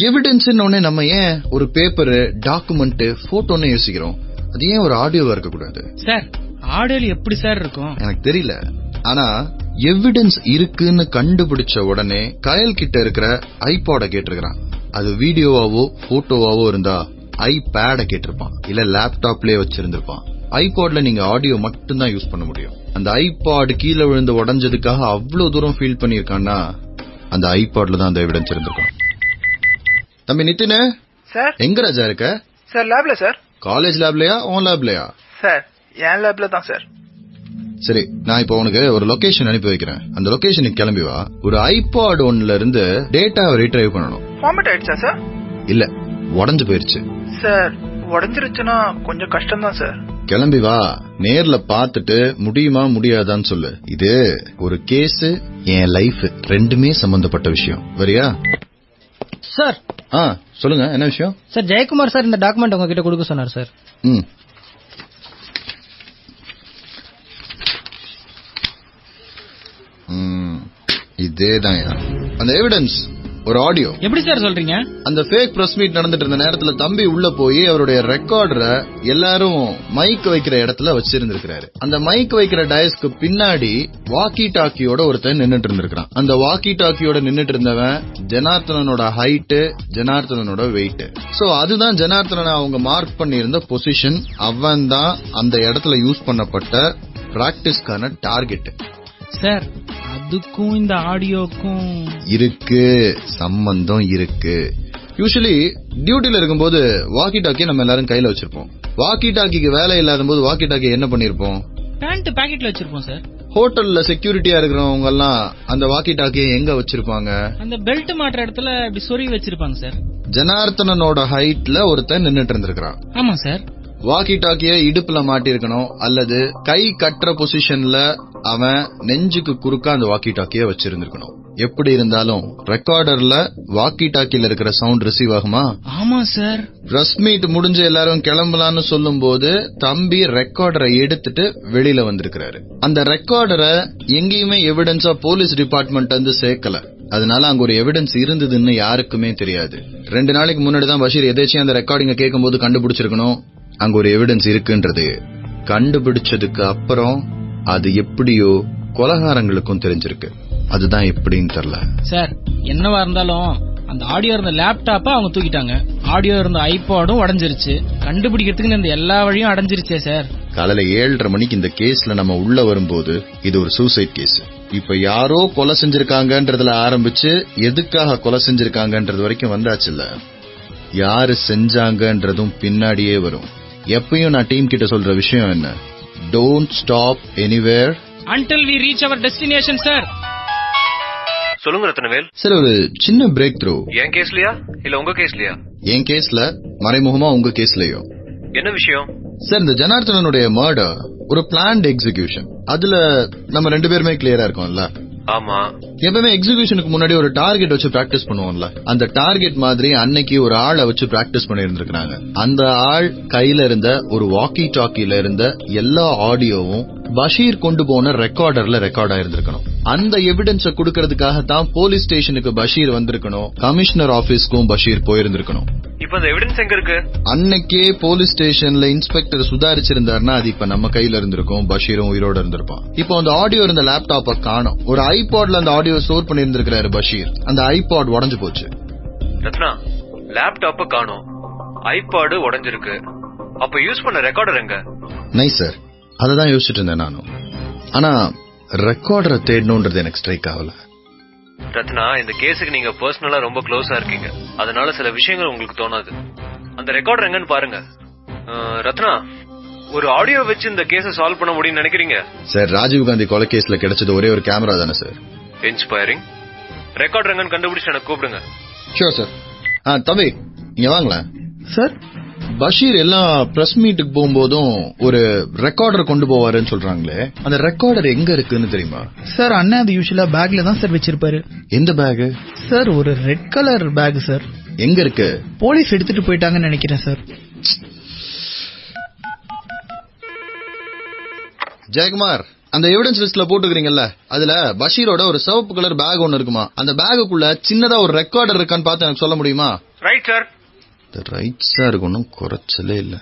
எவிடன்ஸ் உடனே நம்ம ஏன் ஒரு பேப்பர், டாக்குமெண்ட், போட்டோன்னு யோசிக்கிறோம்? அது ஏன் ஒரு ஆடியோவா இருக்க கூடாது சார்? ஆடியோல எப்படி சார் இருக்கும் எனக்கு தெரியல. ஆனா எவிடன்ஸ் இருக்குன்னு கண்டுபிடிச்ச உடனே கயல் கிட்ட இருக்கிற ஐபாட கேட்டிருக்கான். அது வீடியோவாவோ போட்டோவாவோ இருந்தா ஐபேட கேட்டிருப்பான், இல்ல லேப்டாப்லயே வச்சிருந்திருப்பான். ஐபாட்ல நீங்க ஆடியோ மட்டும் தான் யூஸ் பண்ண முடியும். அந்த ஐபாட் கீழே விழுந்து உடஞ்சதுக்காக அவ்வளவு தூரம் ஃபீல் பண்ணிருக்கான்னா அந்த ஐபாட்ல தான் அந்த எவிடன்ஸ் இருந்திருக்கும். தம்பி நிதின் சார், எங்க ராஜா இருக்க? சார் லேப்ல சார். காலேஜ் லேப்லயா உன் லேப்லயா? சார் என் லேப்ல தான் சார். சரி, நான் இப்ப உனக்கு ஒரு லொகேஷன் அனுப்பி வைக்கிறேன். அந்த லொகேஷனுக்கு கிளம்பி வா. ஒரு ஐபாட் ஒன்ல இருந்து டேட்டாவை ரீட்ரைவ் பண்ணணும். ஃபார்மேட் ஆயிடுச்சா சார்? இல்ல, உடஞ்சு போயிருச்சு சார். உடஞ்சிருச்சுன்னா கொஞ்சம் கஷ்டம் தான் சார். கிளம்பி வா, நேர்ல பாத்துட்டு முடியுமா முடியாதான்னு சொல்லு. இது ஒரு கேஸ், என் லைஃப் ரெண்டுமே சம்பந்தப்பட்ட விஷயம். வரியா? சார். சொல்லுங்க, என்ன விஷயம்? சார் ஜெயக்குமார் சார் இந்த டாக்குமெண்ட் உங்ககிட்ட கொடுக்க சொன்னார் சார். இதேதான் அந்த எவிடன்ஸ். ஒரு ஆடியோ. எப்படி சார் சொல்றீங்க? அந்த ஃபேக் பிரஸ் மீட் நடந்துட்டு இருந்த நேரத்துல தம்பி உள்ள போய் அவருடைய ரெக்கார்டரை எல்லாரும் மைக் வைக்கிற இடத்துல வச்சிருந்திருக்காரு. அந்த மைக் வைக்கிற டயஸ்க்கு பின்னாடி வாக்கி டாக்கியோட ஒருத்தன் நின்னுட்டு இருந்திருக்கான். அந்த வாக்கி டாக்கியோட நின்னுட்டு இருந்தவன் ஜனார்த்தனனோட ஹைட், ஜனார்த்தனனோட வெயிட். சோ அதுதான் ஜனார்த்தனனை அவங்க மார்க் பண்ணியிருந்த பொசிஷன். அவன் தான் அந்த இடத்துல யூஸ் பண்ணப்பட்ட பிராக்டிஸ்க்கான டார்கெட். சார் அதுக்கும் இந்த ஆடியோக்கும் இருக்கு சம்பந்தம் இருக்கு. யூசுவலி டியூட்டில இருக்கும்போது வாக்கி டாக்கி நம்ம எல்லாரும் கையில வச்சிருப்போம். வாக்கி டாக்கிக்கு வேலை இல்லாத போது வாக்கி டாக்கி என்ன பண்ணிருப்போம்? பேண்ட் பாக்கெட்ல வச்சிருப்போம் சார். ஹோட்டல்ல செக்யூரிட்டியா இருக்கிறவங்க எல்லாம் அந்த வாக்கி டாக்கியை எங்க வச்சிருப்பாங்க? அந்த பெல்ட் மாட்டுற இடத்துல இப்படி சொருகி வச்சிருப்பாங்க சார். ஜனார்த்தனனோட ஹைட்ல ஒருத்தன் நின்னுட்டு இருந்திருக்கான். ஆமா சார். வாக்கி டாக்கிய இடுப்புல மாட்டிருக்கணும், அல்லது கை கட்டுற பொசிஷன்ல அவன் நெஞ்சுக்கு குறுக்கா அந்த வாக்கி டாக்கிய வச்சிருந்திருக்கணும். எப்படி இருந்தாலும் ரெக்கார்டர்ல வாக்கி டாக்கில இருக்கிற சவுண்ட் ரிசீவ் ஆகுமா? ஆமா சார். பிரஸ் மீட் முடிஞ்ச எல்லாரும் கிளம்பலான்னு சொல்லும் போது தம்பி ரெக்கார்டரை எடுத்துட்டு வெளியில வந்திருக்கிறாரு. அந்த ரெக்கார்டரை எங்கேயுமே எவிடன்ஸா போலீஸ் டிபார்ட்மெண்ட் வந்து சேர்க்கல. அதனால அங்க ஒரு எவிடன்ஸ் இருந்ததுன்னு யாருக்குமே தெரியாது. 2 நாளைக்கு முன்னாடி தான் பஷீர் எதேச்சும் அந்த ரெக்கார்டிங்க கேட்கும் போது கண்டுபிடிச்சிருக்கணும் அங்க ஒரு எவிடன்ஸ் இருக்குன்றது. கண்டுபிடிச்சதுக்கு அப்புறம் அது எப்படியோ கொலகாரங்களுக்கும் தெரிஞ்சிருக்கு. அதுதான் எப்படின்னு தெரியல சார். என்னவா இருந்தாலும் அந்த ஆடியோ இருந்த லேப்டாப்ப அவங்க தூக்கிட்டாங்க. ஆடியோ இருந்த ஐபாடும் உடைஞ்சிருச்சு. கண்டுபிடிக்கிறதுக்கு இந்த எல்லா வழியும் அடைஞ்சிருச்சே சார். காலையில 7:30 மணிக்கு இந்த கேஸ்ல நம்ம உள்ள வரும்போது இது ஒரு சூசைட் கேஸ். இப்ப யாரோ கொலை செஞ்சிருக்காங்கன்றதுல ஆரம்பிச்சு எதுக்காக கொலை செஞ்சிருக்காங்கன்றது வரைக்கும் வந்தாச்சுல்ல. யாரு செஞ்சாங்கன்றதும் பின்னாடியே வரும். எப்பயும் நான் டீம் கிட்ட சொல்ற விஷயம் என்ன? Don't stop anywhere until we reach our destination sir. சொல்லுங்க ரத்னவேல். சார், ஒரு சின்ன பிரேக் த்ரூ. என் கேஸ்லயா இல்ல உங்க கேஸ்லயா? என் கேஸ்ல, மறைமுகமா உங்க கேஸ்லயும். என்ன விஷயம் சார்? இந்த ஜனார்த்தனனுடைய மர்டர் ஒரு பிளான்ட் எக்ஸிகியூஷன். அதுல நம்ம 2 பேருமே கிளியரா இருக்கோம்ல. ஆமா. எப்பவுமே எக்ஸிகியூஷனுக்கு முன்னாடி ஒரு டார்கெட் வச்சு பிராக்டிஸ் பண்ணுவோம்ல. அந்த டார்கெட் மாதிரி அன்னைக்கு ஒரு ஆளை வச்சு பிராக்டிஸ் பண்ணி இருந்திருக்காங்க. அந்த ஆள் கையில இருந்த ஒரு வாக்கி டாக்கில இருந்த எல்லா ஆடியோவும் பஷீர் கொண்டு போன ரெக்கார்டர்ல ரெக்கார்ட் ஆயிருந்திருக்கணும். அந்த எவிடன்ஸ குடுக்கறதுக்காக தான் போலீஸ் ஸ்டேஷனுக்கு பஷீர் வந்திருக்கணும். கமிஷனர் ஆபீஸ்க்கும் பஷீர் போயிருந்திருக்கணும். இப்ப அந்த எவிடன்ஸ் எங்க இருக்கு? அன்னைக்கே போலீஸ் ஸ்டேஷன்ல இன்ஸ்பெக்டர் சுதாரிச்சிருந்தாருன்னா அது இப்ப நம்ம கையில இருந்திருக்கும். பஷீரும் உயிரோட இருந்திருப்பான். இப்போ அந்த ஆடியோ இருந்த லேப்டாப்ப காணோம். ஒரு ஐபாட்ல அந்த ஆடியோ ஸ்டோர் பண்ணி இருந்திருக்காரு பஷீர். அந்த ஐபாட் உடைஞ்சு போச்சு. ரத்னா, லேப்டாப்ப காணோம், ஐபாட் உடைஞ்சிருக்கு. அப்ப யூஸ் பண்ண ரெக்கார்டர் எங்க? நைஸ் சார், அததான் யோசிச்சுட்டு இருந்தேன் நானும். ஆனா ரெக்கார்டரை தேடணும்ன்றது எனக்கு ஸ்ட்ரைக் ஆகல. ரத்னா, இந்த கேஸுக்கு நீங்க பர்சனலா ரொம்ப க்ளோஸா இருக்கீங்க. அதனால சில விஷயங்கள் உங்களுக்கு தோணாது. அந்த ரெக்கார்டர் எங்கன்னு பாருங்க. ரத்னா, ஒரு ஆடியோ வச்சு இந்த கேஸை சால்வ் பண்ண முடியும்னு நினைக்கிறீங்க? சார், ராஜீவ் காந்தி கொலை கேஸ்ல கிடைச்சது ஒரே ஒரு கேமரா தானே சார். இன்ஸ்பைரிங். ரெக்கார்டர் எங்கன்னு கண்டுபிடிச்சு எனக்கு கூப்பிடுங்க. Sure sir. தம்பி இங்க வாங்களேன் சார். பஷீர் எல்லாம் பிரஸ் மீட்டுக்கு போகும்போதும் ஒரு ரெக்கார்டர் கொண்டு போவாருன்னு சொல்றாங்களே, அந்த ரெக்கார்டர் எங்க இருக்குன்னு தெரியுமா? சார், அண்ணன் அது யூசுவலா பேக்ல தான் சார் வச்சிருப்பாரு. எந்த பேக் சார்? ஒரு ரெட் கலர் பேக் சார். எங்க இருக்கு? போலீஸ் எடுத்துட்டு போயிட்டாங்கன்னு நினைக்கிறேன் சார். ஜெயக்குமார், அந்த எவிடன்ஸ் லிஸ்ட்ல போட்டுக்கிறீங்கல்ல, அதுல பஷீரோட ஒரு சிவப்பு கலர் பேக் ஒன்னு இருக்குமா? அந்த பேக்குள்ள சின்னதா ஒரு ரெக்கார்டர் இருக்கான்னு பார்த்து எனக்கு சொல்ல முடியுமா? Right sir. ரைட் சார், ஒன்னும் குறைச்சலே இல்ல.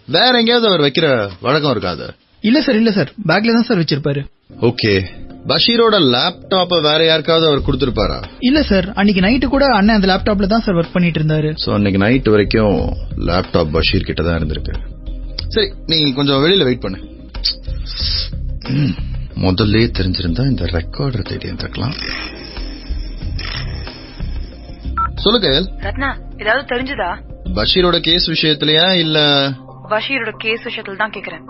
வேற எங்கேயாவது அவர் வைக்கிற வழக்கம் இருக்காது? இல்ல சார், இல்ல சார், பேக்ல தான் சார் வச்சிருப்பாரு. ஓகே, பஷீரோட லேப்டாப்ப வேற யாருக்காவது அவர் கொடுத்திருப்பாரா? இல்ல சார், அன்னைக்கு நைட்டு கூட அண்ணன் அந்த லேப்டாப்ல தான் சார் ஒர்க் பண்ணிட்டு இருந்தாரு. சோ அன்னைக்கு நைட் வரைக்கும் லேப்டாப் பஷீர் கிட்ட தான் இருந்திருக்கு. சரி, நீ கொஞ்சம் வெளியில வெயிட் பண்ணு. முதல்ல தெரிஞ்சிருந்தா இந்த ரெக்கார்டர் தேடி இருக்கலாம். சொல்லுங்க ரத்னா, ஏதாவது தெரிஞ்சதா? பஷீரோட கேஸ் விஷயத்திலயா இல்ல? பஷீரோட கேஸ் விஷயத்துல தான் கேக்குறேன்.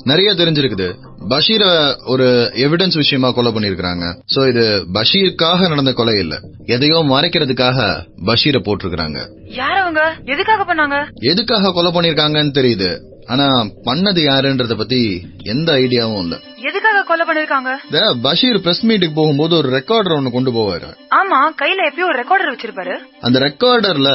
நிறைய தெரிஞ்சிருக்குது. பஷீர ஒரு எவிடன்ஸ் விஷயமா கொலை பண்ணிருக்காங்க. சோ இது பஷீருக்காக நடந்த கொலை இல்ல, எதையோ மறைக்கிறதுக்காக பஷீர போட்டிருக்காங்க. யார் அவங்க? எதுக்காக பண்ணாங்க? எதுக்காக கொலை பண்ணிருக்காங்கன்னு தெரியுது, ஆனா பண்ணது யாருன்றத பத்தி எந்த ஐடியாவும் இல்ல. எதுக்காக கொலை பண்ணிருக்காங்க? பஷீர் பிரஸ் மீட்டுக்கு போகும்போது ஒரு ரெக்கார்டர் ஒன்னு கொண்டு போவாரு. ஆமா, கையில எப்பயும் ஒரு ரெக்கார்டர் வச்சிருப்பாரு. அந்த ரெக்கார்டர்ல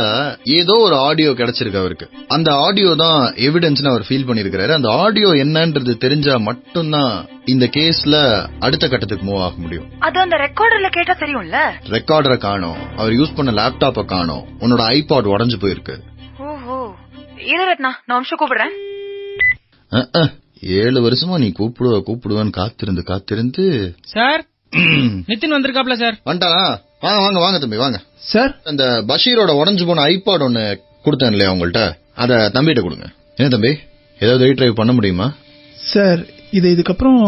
ஏதோ ஒரு ஆடியோ கிடைச்சிருக்கு அவருக்கு. அந்த ஆடியோ தான் எவிடன்ஸ் அவர் ஃபீல் பண்ணிருக்காரு. அந்த ஆடியோ என்னன்றது தெரிஞ்சா மட்டும்தான் இந்த கேஸ்ல அடுத்த கட்டத்துக்கு மூவ் ஆக முடியும். அது அந்த ரெக்கார்டர்ல கேட்டா தெரியும்ல. ரெக்கார்டரை காணோம், அவர் யூஸ் பண்ண லேப்டாப்ப காணோம், உன்னோட ஐபாட் உடைஞ்சு போயிருக்கு. ஓஹோ, இரு ரத்னா, நான் அம்சம் கூப்பிடுறேன். 7 வருஷமா நீ கூப்பிடுவான்னு காத்திருந்து சார், நிதின் வந்திருக்காப்ல சார். வந்துட்டானா? வாங்க வாங்க தம்பி வாங்க. சார், அந்த பஷீரோட உடைஞ்சு போன ஐபாட் ஒன்னு கொடுத்தேன் இல்லையா உங்கள்ட்ட, அத தம்பிகிட்ட கொடுங்க. என்ன தம்பி, ஏதாவது ரீட்ரைவ் பண்ண முடியுமா? சார், இதுக்கப்புறம்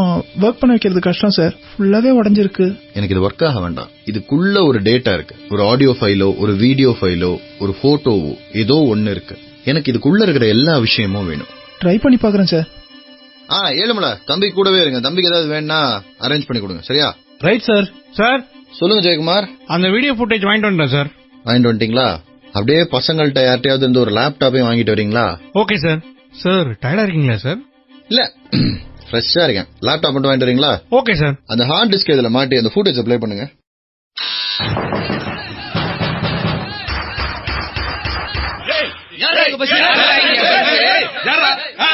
ஒர்க் பண்ண வைக்கிறது கஷ்டம் சார், ஃபுல்லாவே உடைஞ்சிருக்கு. எனக்கு இது ஒர்க் ஆக வேண்டாம். இதுக்குள்ள ஒரு டேட்டா இருக்கு, ஒரு ஆடியோ ஃபைலோ ஒரு வீடியோ ஃபைலோ ஒரு போட்டோவோ ஏதோ ஒன்னு இருக்கு. எனக்கு இதுக்குள்ள இருக்கிற எல்லா விஷயமும் வேணும். ட்ரை பண்ணி பாக்குறேன் சார். ஏழுமல தம்பி கூடவே இருங்க. தம்பிக்கு ஏதாவது வேணா அரேஞ்ச் பண்ணி கொடுங்க, சரியா? Right sir. சார் சொல்லுங்க ஜெயக்குமார். அந்த வீடியோ ஃபுட்டேஜ் வாங்கிட்டு வந்துட்டேன் சார். வாங்கிட்டு வந்துட்டீங்களா? அப்படியே பசங்கள்ட்ட யார்ட்டையாவது இருந்து ஒரு லேப்டாப்பையும் வாங்கிட்டு வரீங்களா? Okay sir. சார் டயர்டா இருக்கீங்களா சார்? இல்ல, ஃப்ரெஷ்ஷா இருக்கேன். லேப்டாப் மட்டும் வாங்கிட்டு வரீங்களா? Okay sir. அந்த ஹார்ட் டிஸ்க் இதுல மாட்டி அந்த ஃபுட்டேஜ் ப்ளே பண்ணுங்க.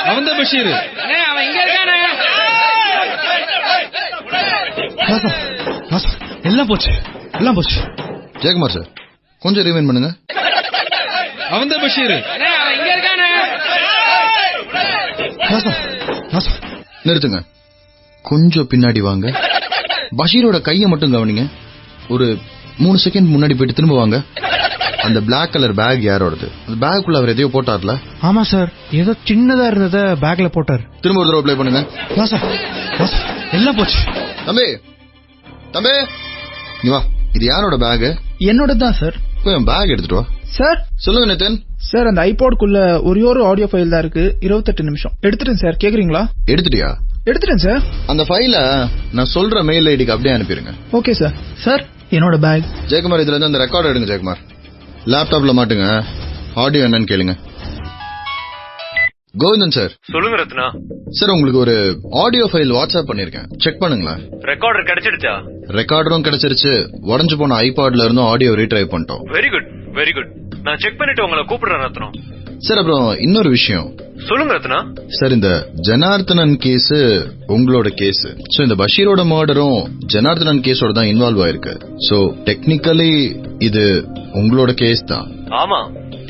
அவன் தான் பஷீர். அவன் இங்க இருக்கானே. எல்லாம் போச்சு, எல்லாம் போச்சு. ஜெயக்குமார் சார், கொஞ்சம் ரிமைண்ட் பண்ணுங்க. அவன் தான் பஷீர். அவன் இங்க இருக்கானே. நிறுத்துங்க, கொஞ்சம் பின்னாடி வாங்க. பஷீரோட கையை மட்டும் கவனிங்க. ஒரு 3 செகண்ட் முன்னாடி போயிட்டு திரும்ப வாங்க. அந்த பிளாக் கலர் பேக் யாரோடது? அந்த பேக்குள்ள அவர் எதையோ போட்டார்ல? ஆமா சார், ஏதோ சின்னதா இருந்தத பேக்ல போட்டார். திரும்ப ஒரு தடவை ப்ளே பண்ணுங்க. எல்லாம் போச்சு. தம்பி தம்பி நீ வா. இது யாரோட பேக்? என்னோட தான் சார். போய் பேக் எடுத்துட்டு வா. சார் சொல்லுங்க நிதின். சார், அந்த ஐபாட்குள்ள ஒரே ஒரு ஆடியோ ஃபைல் தான் இருக்கு. 28 நிமிஷம். எடுத்துட்டேன் சார், கேக்குறீங்களா? எடுத்துட்டியா? எடுத்துட்டேன் சார். அந்த ஃபைல நான் சொல்ற மெயில் ஐடிக்கு அப்படியே அனுப்பிடுங்க. Okay sir. சார், என்னோட பேக். ஜெயக்குமார், இதுல இருந்து அந்த ரெக்கார்ட் எடுங்க. ஜெயக்குமார், லேப்டாப்ல மாட்டுங்க. ஆடியோ என்னன்னு கேளுங்க. கோவிந்தன் சார். சொல்லுங்க ரத்னா. சார், உங்களுக்கு ஒரு ஆடியோ ஃபைல் வாட்ஸ்அப் பண்ணிருக்கேன், செக் பண்ணுங்களேன். ரெக்கார்டர் கிடைச்சிடுச்சா? ரெக்கார்டரும் கிடைச்சிருச்சு, உடைஞ்சு போன ஐபாட்ல இருந்தும் ஆடியோ ரீட்ரைவ் பண்ணிட்டோம். Very good, very good. நான் செக் பண்ணிட்டு உங்களை கூப்பிடுறேன் ரத்னா. சார், அப்புறம் இன்னொரு விஷயம். சொல்லுங்க ரத்னா. சார், இந்த ஜனார்த்தனன் கேஸ் உங்களோட கேஸ். சோ இந்த பஷீரோட மர்டரும் ஜனார்த்தனன் கேஸோட தான் இன்வால்வ் ஆயிருக்கு. சோ டெக்னிக்கலி இது உங்களோட கேஸ் தான். ஆமா,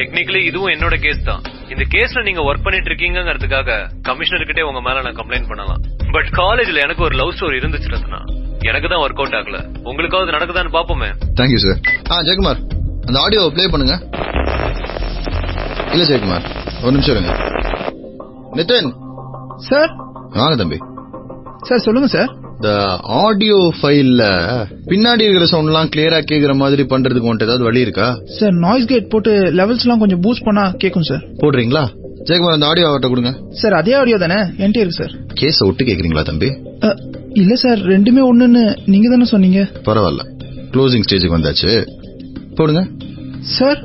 டெக்னிக்கலி இதுவும் என்னோட கேஸ் தான். இந்த கேஸ்ல நீங்க ஒர்க் பண்ணிட்டு இருக்கீங்கங்கிறதுக்காக கமிஷனர் கிட்டே உங்க மேல நான் கம்ப்ளைண்ட் பண்ணலாம். பட் காலேஜ்ல எனக்கு ஒரு லவ் ஸ்டோரி இருந்துச்சு ரத்னா. எனக்கு தான் ஒர்க் அவுட் ஆகல. உங்களுக்காவது நடக்குதான்னு பாப்போமே. Thank you sir. ஜெயக்குமார், அந்த ஆடியோ ப்ளே பண்ணுங்க. இல்ல ஜெயக்குமார், ஒரு நிமிஷம் இருங்க. நிதின் சார். வாங்க தம்பி. சார் சொல்லுங்க சார். இந்த ஆடியோ ஃபைல்ல பின்னாடி இருக்கிற சவுண்ட் எல்லாம் கிளியரா கேக்குற மாதிரி பண்றதுக்கு வந்துட்டு ஏதாவது வழி இருக்கா? சார், நாய்ஸ் கேட் போட்டு லெவல்ஸ் எல்லாம் கொஞ்சம் பூஸ்ட் பண்ணா கேக்கும் சார். போடுறீங்களா? ஜெயக்குமார், அந்த ஆடியோ அவர்கிட்ட கொடுங்க. சார், அதே ஆடியோ தானே என்கிட்ட இருக்கு சார். கேஸ விட்டு கேக்குறீங்களா தம்பி? இல்ல சார், ரெண்டுமே ஒண்ணுன்னு நீங்க தானே சொன்னீங்க. பரவாயில்ல, க்ளோசிங் ஸ்டேஜுக்கு வந்தாச்சு, போடுங்க. சார்.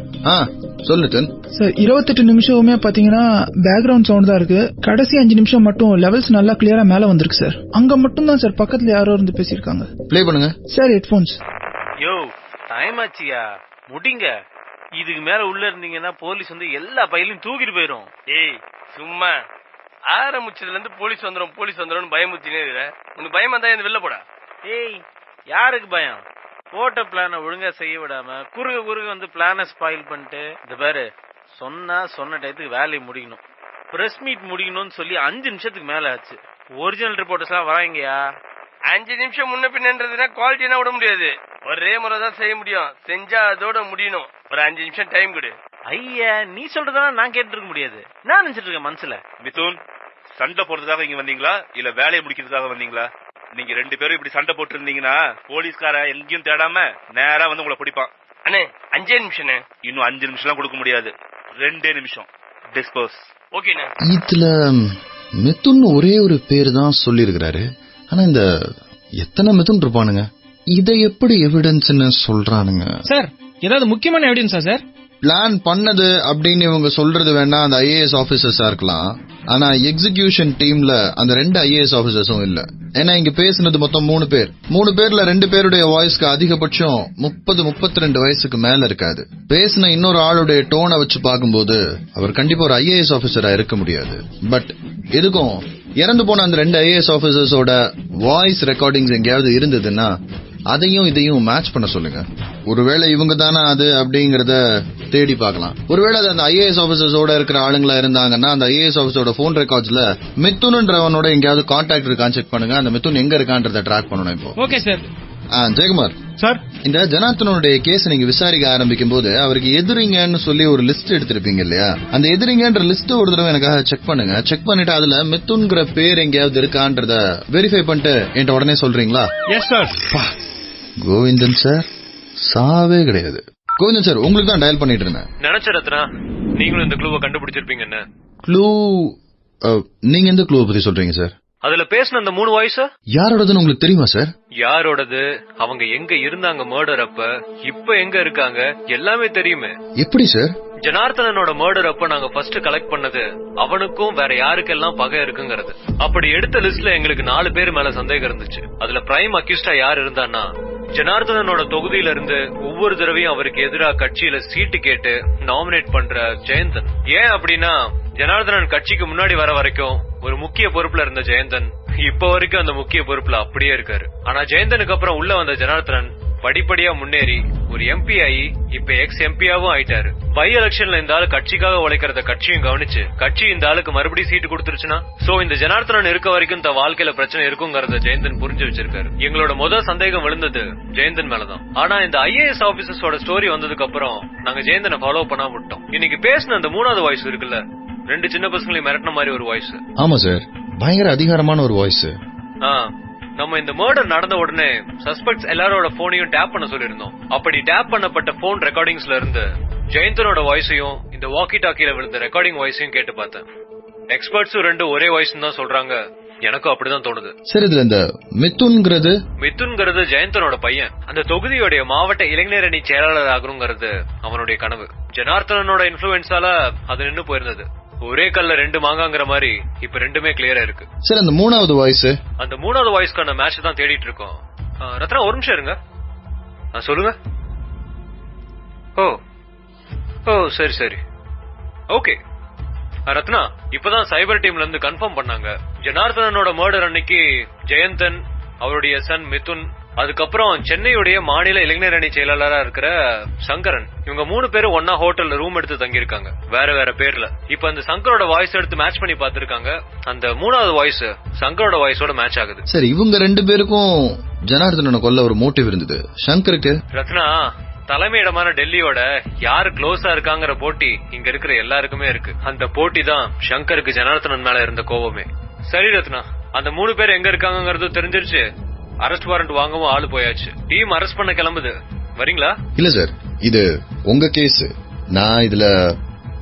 சொல்லுங்க சார். 28 நிமிஷமுமே பாத்தீங்கன்னா பேக்ரவுண்ட் சவுண்ட் தான் இருக்கு. கடைசி 5 நிமிஷம் மட்டும் லெவல்ஸ் நல்லா கிளியரா மேல வந்திருக்கு சார். அங்க மட்டும் தான் சார் பக்கத்துல யாரோ இருந்து பேசிருக்காங்க. ப்ளே பண்ணுங்க சார். ஹெட்போன்ஸ். யோ, டைம் ஆச்சியா, முடிங்க. இதுக்கு மேல உள்ள இருந்தீங்கன்னா போலீஸ் வந்து எல்லா பையிலும் தூக்கிட்டு போயிரும். ஏய் சும்மா ஆரம்பிச்சதுல இருந்து போலீஸ் வந்துடும் பயமுத்தினே இருக்கிற. உனக்கு பயமா தான் இந்த வெளில போடா. ஏய், யாருக்கு பயம்? போட்ட பிளான ஒழுங்கா செய்ய விடாம குறுக வந்து பிளான ஸ்பாயில் பண்ணிட்டு, இந்த பாரு, சொன்ன டயத்துக்கு வேலையை முடிக்கணும். பிரஸ் மீட் முடிக்கணும்னு சொல்லி 5 நிமிஷத்துக்கு மேல ஆச்சு. ஒரிஜினல் ரிப்போர்ட்டர்ஸ் எல்லாம் வராங்கயா. 5 நிமிஷம் முன்ன பின்னன்றதுனா குவாலிட்டினா விட முடியாது. ஒரே முறை தான் செய்ய முடியும். செஞ்சா அதோட முடியணும். ஒரு 5 நிமிஷம் டைம் கொடு. ஐயா, நீ சொல்றதெல்லாம் நான் கேட்டு இருக்க முடியாது. நான் நினைச்சிட்டு இருக்கேன் மனசுல. மிதுன், சண்டை போடுறதுக்காக இங்க வந்தீங்களா இல்ல வேலையை முடிக்கிறதுக்காக வந்தீங்களா? நீங்க 2 பேரும் இப்படி சண்டை போட்டு இருந்தீங்கன்னா போலீஸ்கார எங்கேயும் தேடாம நேரா வந்து உங்களை பிடிப்பான். அண்ணே 5 நிமிஷம். இன்னும் 5 நிமிஷம் கொடுக்க முடியாது. 2 நிமிஷம். டிஸ்போஸ். ஓகேண்ணே. இதுல மிதுன் ஒரே ஒரு பேர் தான் சொல்லியிருக்கிறாரு. ஆனா இந்த எத்தனை மிதுன் இருப்பானுங்க? இதை எப்படி எவிடன்ஸ்னு சொல்றானுங்க? சார், ஏதாவது முக்கியமான எவிடன்ஸா சார்? பிளான் பண்ணது அப்படின்னு இவங்க சொல்றது வேணா அந்த ஐஏஎஸ் ஆபீசர்ஸா இருக்கலாம். ஆனா எக்ஸிகியூஷன் டீம்ல அந்த 2 ஐஏஎஸ் ஆபீசர்ஸும் இல்ல. ஏன்னா இங்க பேசினது மொத்தம் 3 பேர். 3 பேர்ல 2 பேருடைய வாய்ஸ்க்கு அதிகபட்சம் 30-32 வயசுக்கு மேல இருக்காது. பேசின இன்னொரு ஆளுடைய டோனை வச்சு பார்க்கும்போது அவர் கண்டிப்பா ஒரு ஐஏஎஸ் ஆபீசரா இருக்க முடியாது. பட் எதுக்கும் இறந்து போன அந்த 2 ஐஏஎஸ் ஆபீசர்ஸோட வாய்ஸ் ரெக்கார்டிங்ஸ் எங்கேயாவது இருந்ததுன்னா அதையும் இதையும் மேட்ச் பண்ண சொல்லுங்க. ஒருவேளை இவங்க தானே அது அப்படிங்கறத தேடி பார்க்கலாம். ஒருவேளை அது அந்த ஐஏஎஸ் ஆபீசர்ஸோட இருக்கிற ஆளுங்களா இருந்தாங்கன்னா அந்த ஐஏஎஸ் ஆபீசரோட போன் ரெக்கார்ட்ஸ்ல மிதுன்ன்றவனோட எங்கேயாவது கான்டாக்ட் இருக்கான்னு செக் பண்ணுங்க. அந்த மிதுன் எங்க இருக்கான்றத ட்ராக் பண்ணணும். இப்போ ஓகே சார். ஜெயக்குமார் சார், இந்த ஜனார்த்தனுடைய கேஸ் நீங்க விசாரிக்க ஆரம்பிக்கும் போது அவருக்கு எதிரிங்கன்னு சொல்லி ஒரு லிஸ்ட் எடுத்திருப்பீங்க இல்லையா? அந்த எதிரிங்கன்ற லிஸ்ட் ஒரு தடவை எனக்காக செக் பண்ணுங்க. செக் பண்ணிட்டு அதுல மிதுன்ங்கிற பேர் எங்கேயாவது இருக்கான்றத வெரிஃபை பண்ணிட்டு என்கிட்ட உடனே சொல்றீங்களா? Yes sir. கோவிந்தன் சார் சாவே கிடையாது. கோவிந்தன் சார், உங்களுக்கு தான் டயல் பண்ணிட்டு இருந்தேன். நினைச்ச ரத்னா, நீங்களும் இந்த க்ளூவை கண்டுபிடிச்சிருப்பீங்க. என்ன க்ளூ? நீங்க எந்த க்ளூவை பத்தி சொல்றீங்க சார்? அதுல பேசின அந்த 3 வாய்ஸ் யாரோடதுன்னு உங்களுக்கு தெரியுமா சார்? யாரோடது, அவங்க எங்க இருந்தாங்க மர்டர் அப்ப, இப்ப எங்க இருக்காங்க, எல்லாமே தெரியுமே. எப்படி சார்? ஜனார்த்தனனோட மர்டர் அப்ப நாங்க ஃபர்ஸ்ட் கலெக்ட் பண்ணது அவனுக்கும் வேற யாருக்கெல்லாம் பகை இருக்குங்கிறது. அப்படி எடுத்த லிஸ்ட்ல எங்களுக்கு 4 பேர் மேல சந்தேகம் இருந்துச்சு. அதுல பிரைம் அக்யூஸ்டா யார் இருந்தான்னா, ஜனார்த்தனனோட தொகுதியில இருந்து ஒவ்வொரு தடவையும் அவருக்கு எதிராக கட்சியில சீட்டு கேட்டு நாமினேட் பண்ற ஜெயந்தன். ஏன் அப்படின்னா, ஜனார்தனன் கட்சிக்கு முன்னாடி வர வரைக்கும் ஒரு முக்கிய பொறுப்புல இருந்த ஜெயந்தன் இப்ப வரைக்கும் அந்த முக்கிய பொறுப்புல அப்படியே இருக்காரு. ஆனா ஜெயந்தனுக்கு அப்புறம் உள்ள வந்த ஜனார்தனன் படிப்படியா முன்னேறி ஒரு எம்பி ஆகி இப்ப எக்ஸ் எம்பியாவும் ஆயிட்டாரு. பை எலெக்ஷன்ல இந்த ஆளு கட்சிக்காக உழைக்கிறத கட்சியும் கவனிச்சு கட்சி இந்த ஆளுக்கு மறுபடியும் சீட்டு கொடுத்துருச்சுன்னா, சோ இந்த ஜனார்தனன் இருக்க வரைக்கும் தன் வாழ்க்கையில பிரச்சனை இருக்குங்கறத ஜெயந்தன் புரிஞ்சு வச்சிருக்காரு. எங்களோட முதல் சந்தேகம் விழுந்தது ஜெயந்தன் மேலதான். ஆனா இந்த ஐஏஎஸ் ஆபீசர்ஸோட ஸ்டோரி வந்ததுக்கு அப்புறம் நாங்க ஜெயந்தனை ஃபாலோ பண்ணாம விட்டோம். இன்னைக்கு பேசின அந்த 3வது வாய்ஸ் இருக்குல்ல, 2 சின்ன பசங்களையும் மிரட்டின மாதிரி ஒரு வாய்ஸ். ஆமா சார், பயங்கர அதிகாரமான ஒரு வாய்ஸ். நம்ம இந்த மர்டர் நடந்த உடனே சஸ்பெக்ட்ஸ் எல்லாரோட போனையும் டேப் பண்ண சொல்லிருந்தோம். அப்படி டேப் பண்ணப்பட்ட போன் ரெக்கார்டிங்ஸ்ல இருந்து ஜெயந்தனோட வாய்ஸையும் இந்த வாக்கி டாக்கில விழுந்த ரெக்கார்டிங் வாய்ஸையும் கேட்டு பார்த்தேன். எக்ஸ்பர்ட்ஸும் 2 ஒரே வாய்ஸ் தான் சொல்றாங்க. எனக்கும் அப்படிதான் தோணுது. சரி, இதுல இந்த மிதுன்ங்கிறது ஜெயந்தனோட பையன். அந்த தொகுதியோட மாவட்ட இளைஞரணி செயலாளர் ஆகணுங்கிறது அவனுடைய கனவு. ஜனார்த்தனனோட இன்ஃபுளுன்ஸால அது நின்னு போயிருந்தது. ஒரே கல்ல 2 மாங்காங்கிற மாதிரி இப்ப 2மே கிளியரா இருக்கு. சரி, அந்த 3வது வாய்ஸ், அந்த 3வது வாய்ஸ்க்கான மேட்ச் தான் தேடிட்டு இருக்கோம். ரத்னா, ஒரு நிமிஷம் இருங்க. சொல்லுங்க. ஓ சரி சரி, ஓகே. ரத்னா, இப்பதான் சைபர் டீம்ல இருந்து கன்ஃபார்ம் பண்ணாங்க, ஜனார்தனனோட மர்டர் அன்னைக்கு ஜெயந்தன், அவருடைய சன் மிதுன், அதுக்கப்புறம் சென்னையுடைய மாநில இளைஞர் அணி செயலாளரா இருக்கிற சங்கரன், இவங்க 3 பேரும் ஒன்னா ஹோட்டல்ல ரூம் எடுத்து தங்கியிருக்காங்க, வேற வேற பேர்ல. இப்ப அந்த சங்கரோட வாய்ஸ் எடுத்து மேட்ச் பண்ணி பாத்துருக்காங்க. அந்த 3வது வாய்ஸ் சங்கரோட வாய்ஸோட மேட்ச் ஆகுது. சரி, இவங்க 2 பேருக்கும் ஜனார்தனனை கொல்ல ஒரு மோட்டிவ் இருந்தது. சங்கருக்கு ரத்னா, தலைமையிடமான டெல்லியோட யாரு க்ளோஸா இருக்காங்கிற போட்டி இங்க இருக்கிற எல்லாருக்குமே இருக்கு. அந்த போட்டி தான் சங்கருக்கு ஜனார்தனன் மேல இருந்த கோபமே. சரி ரத்னா, அந்த 3 பேர் எங்க இருக்காங்கிறது தெரிஞ்சிருச்சு. அரெஸ்ட் வாரண்ட் வாங்கவும் ஆளு போயாச்சு. டீம் அரெஸ்ட் பண்ண கிளம்புது. வரீங்களா? இல்ல சார், இது உங்க கேஸ். நான் இதுல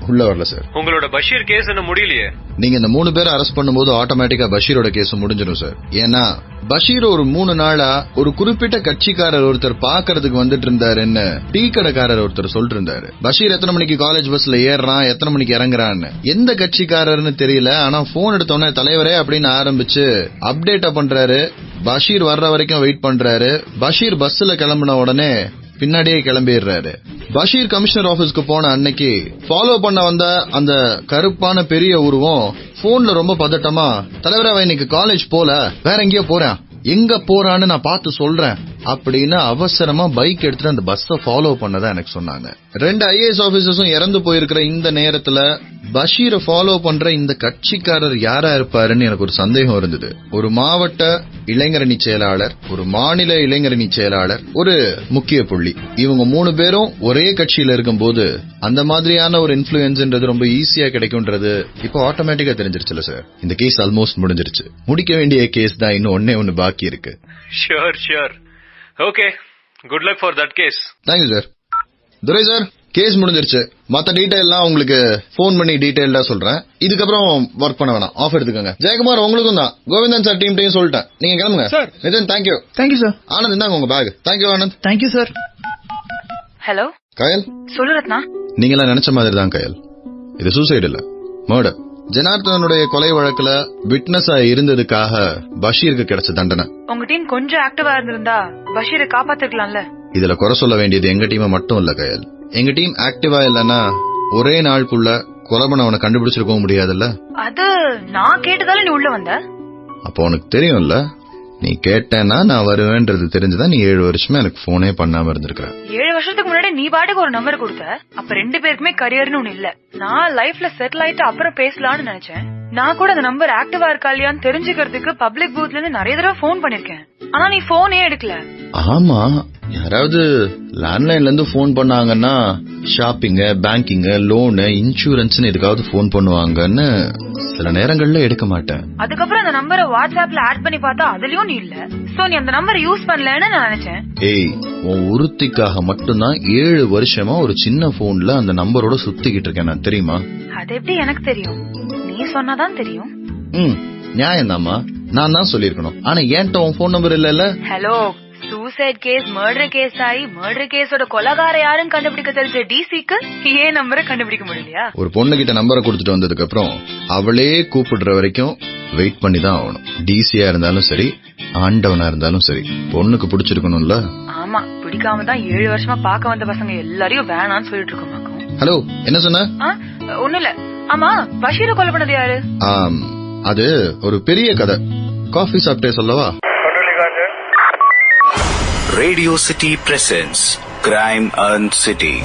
உள்ள வரல சார். உங்களோட பஷீர் கேஸ் என்ன முடியலையே. நீங்க இந்த 3 பேரை அரெஸ்ட் பண்ணும்போது ஆட்டோமேட்டிக்கா பஷீரோட கேஸ் முடிஞ்சிடும் சார். ஏன்னா பஷீர் ஒரு 3 நாளா ஒரு குறிப்பிட்ட கட்சிக்காரர் ஒருத்தர் பாக்குறதுக்கு வந்துட்டு இருந்தாருன்னு டீ கடைக்காரர் ஒருத்தர் சொல்லிட்டு இருந்தாரு. பஷீர் எத்தனை மணிக்கு காலேஜ் பஸ்ல ஏறான், எத்தனை மணிக்கு இறங்குறான்னு எந்த கட்சிக்காரர்னு தெரியல. ஆனா போன் எடுத்தோன்னே தலைவரே அப்படின்னு ஆரம்பிச்சு அப்டேட்டா பண்றாரு. பஷீர் வர்ற வரைக்கும் வெயிட் பண்றாரு. பஷீர் பஸ்ல கிளம்பின உடனே பின்னாடியே கிளம்பிடுறாரு. பஷீர் கமிஷனர் ஆபீஸ்க்கு போன அன்னைக்கு ஃபாலோ பண்ண வந்த அந்த கருப்பான பெரிய உருவம் போன்ல ரொம்ப பதட்டமா, தலைவரா இன்னைக்கு காலேஜ் போல, வேற எங்கேயோ போறேன், எங்க போறான்னு நான் பார்த்து சொல்றேன் அப்படின்னு அவசரமா பைக் எடுத்துட்டு அந்த பஸ்ஸ ஃபாலோ பண்ணதா எனக்கு சொன்னாங்க. 2 IAS ஆபீசர்ஸும் இறந்து போயிருக்கிற இந்த நேரத்துல பஷீரை ஃபாலோ பண்ற இந்த கட்சிக்காரர் யாரா இருப்பாருன்னு எனக்கு ஒரு சந்தேகம் இருந்தது. ஒரு மாவட்ட இளைஞரணி செயலாளர், ஒரு மாநில இளைஞரணி செயலாளர், ஒரு முக்கிய புள்ளி, இவங்க 3 பேரும் ஒரே கட்சியில இருக்கும்போது அந்த மாதிரியான ஒரு இன்ஃப்ளூயன்ஸ்ன்றது ரொம்ப ஈஸியா கிடைக்கும்ன்றது இப்போ ஆட்டோமேட்டிக்கா தெரிஞ்சிருச்சுல சார். இந்த கேஸ் ஆல்மோஸ்ட் முடிஞ்சிருச்சு. முடிக்க வேண்டிய கேஸ் தான் இன்னும் ஒண்ணு பாக்கி இருக்கு. Sure. Okay, good luck for that case. Thank you sir. Durai sir, case முடிஞ்சிருச்சு. மத்த டீடைல்லாம் உங்களுக்கு போன் பண்ணி டீடைல்டா சொல்றேன். இதுக்கப்புறம் ஒர்க் பண்ண வேணாம், ஆஃப் எடுத்துக்கோங்க. ஜெயக்குமார் உங்களுக்கும் தான், கோவிந்தன் சார் டீம் சொல்லிட்டேன். நீங்க கிளம்புங்க sir. Nithin thank you sir. Anand இந்தாங்க உங்க bag. Thank you Anand. Thank you sir. Hello Kayal, சொல்லு ரத்னா. நீங்க எல்லாம் நினைச்ச மாதிரி தான் கயல், இது சூசைடு இல்ல, மர்டர். ஜனார்தனுடைய கொலை வழக்குல விட்னஸா இருந்ததுக்காக பஷீருக்கு கிடைச்ச தண்டனை. உங்க டீம் கொஞ்சம் ஆக்டிவா இருந்திருந்தா பஷீரை காப்பாத்திருக்கலாம்ல. இதுல குறை சொல்ல வேண்டியது எங்க டீம் மட்டும் இல்ல கயல். எங்க டீம் ஆக்டிவா இல்லன்னா ஒரே நாளுக்குள்ள கொலை பண்ணவனை கண்டுபிடிச்சிருக்கவும் முடியாதுல்ல. அது நான் கேட்டதால நீ உள்ள வந்த. அப்போ உனக்கு தெரியும்ல, நீ கேட்டேன்னா நான் வருவேன்றது தெரிஞ்சுதான் நீ 7 வருஷமா எனக்கு போனே பண்ணாம இருந்திருக்கிற. 7 வருஷத்துக்கு முன்னாடி நீ பாட்டுக்கு ஒரு நம்பர் கொடுத்த. அப்ப 2 பேருக்குமே கரியர்னு ஒண்ணு இல்ல. நான் லைஃப்ல செட்டில் ஆயிட்டு அப்புறம் பேசலாம்னு நினைச்சேன். நான் கூட அந்த நம்பர் ஆக்டிவா இருக்கா இல்லையான்னு தெரிஞ்சுக்கிறதுக்கு பப்ளிக் பூத்ல இருந்து நிறைய தடவை போன் பண்ணிருக்கேன். ஆனா நீ போனே எடுக்கல. ஆமா, யாராவது லேண்ட்லைன்ல இருந்து போன் பண்ணாங்கன்னா ஷாப்பிங், பேங்கிங், லோனு, இன்சூரன்ஸ் எதுக்காவது போன் பண்ணுவாங்கன்னு சில நேரங்கள்ல எடுக்க மாட்டேன். அதுக்கப்புறம் அந்த நம்பரை வாட்ஸ்அப்ல ஆட் பண்ணி பார்த்தா அதுலயும் நீ இல்ல. சோ நீ அந்த நம்பரை யூஸ் பண்ணலன்னு நான் நினைச்சேன். ஏய், உன் உறுத்திக்காக மட்டும்தான் 7 வருஷமா ஒரு சின்ன போன்ல அந்த நம்பரோட சுத்திக்கிட்டு இருக்கேன் நான், தெரியுமா? அது எப்படி எனக்கு தெரியும்? நீ சொன்னாதான் தெரியும். நியாயம்தாம்மா, நான் தான் சொல்லிருக்கணும். ஆனா ஏன்ட்ட உன் போன் நம்பர் இல்ல. Hello, suicide case, murder case ஆகி மர்டர் கேஸோட கொலைகார யாருன்னு கண்டுபிடிக்க தெரிஞ்ச டிசிக்கு ஏன் நம்பரை கண்டுபிடிக்க முடியலையா? ஒரு பொண்ணு கிட்ட நம்பரை கொடுத்துட்டு வந்ததுக்கு அப்புறம் அவளே கூப்பிடுற வரைக்கும் வெயிட் பண்ணி தான் ஆகணும். டிசியா இருந்தாலும் சரி, ஆண்டவனா இருந்தாலும் சரி, பொண்ணுக்கு பிடிச்சிருக்கணும்ல. ஆமா, பிடிக்காம தான் 7 வருஷமா பாக்க வந்த பசங்க எல்லாரையும் வேணான்னு சொல்லிட்டு இருக்கோம். ஹலோ, என்ன சொன்ன? ஒண்ணு இல்ல. ஆமா, பஷீரை கொலை பண்ணது யாரு? அது ஒரு பெரிய கதை. காஃபி சாப்பிட்டே சொல்லவா? Radio City presents Crime and City.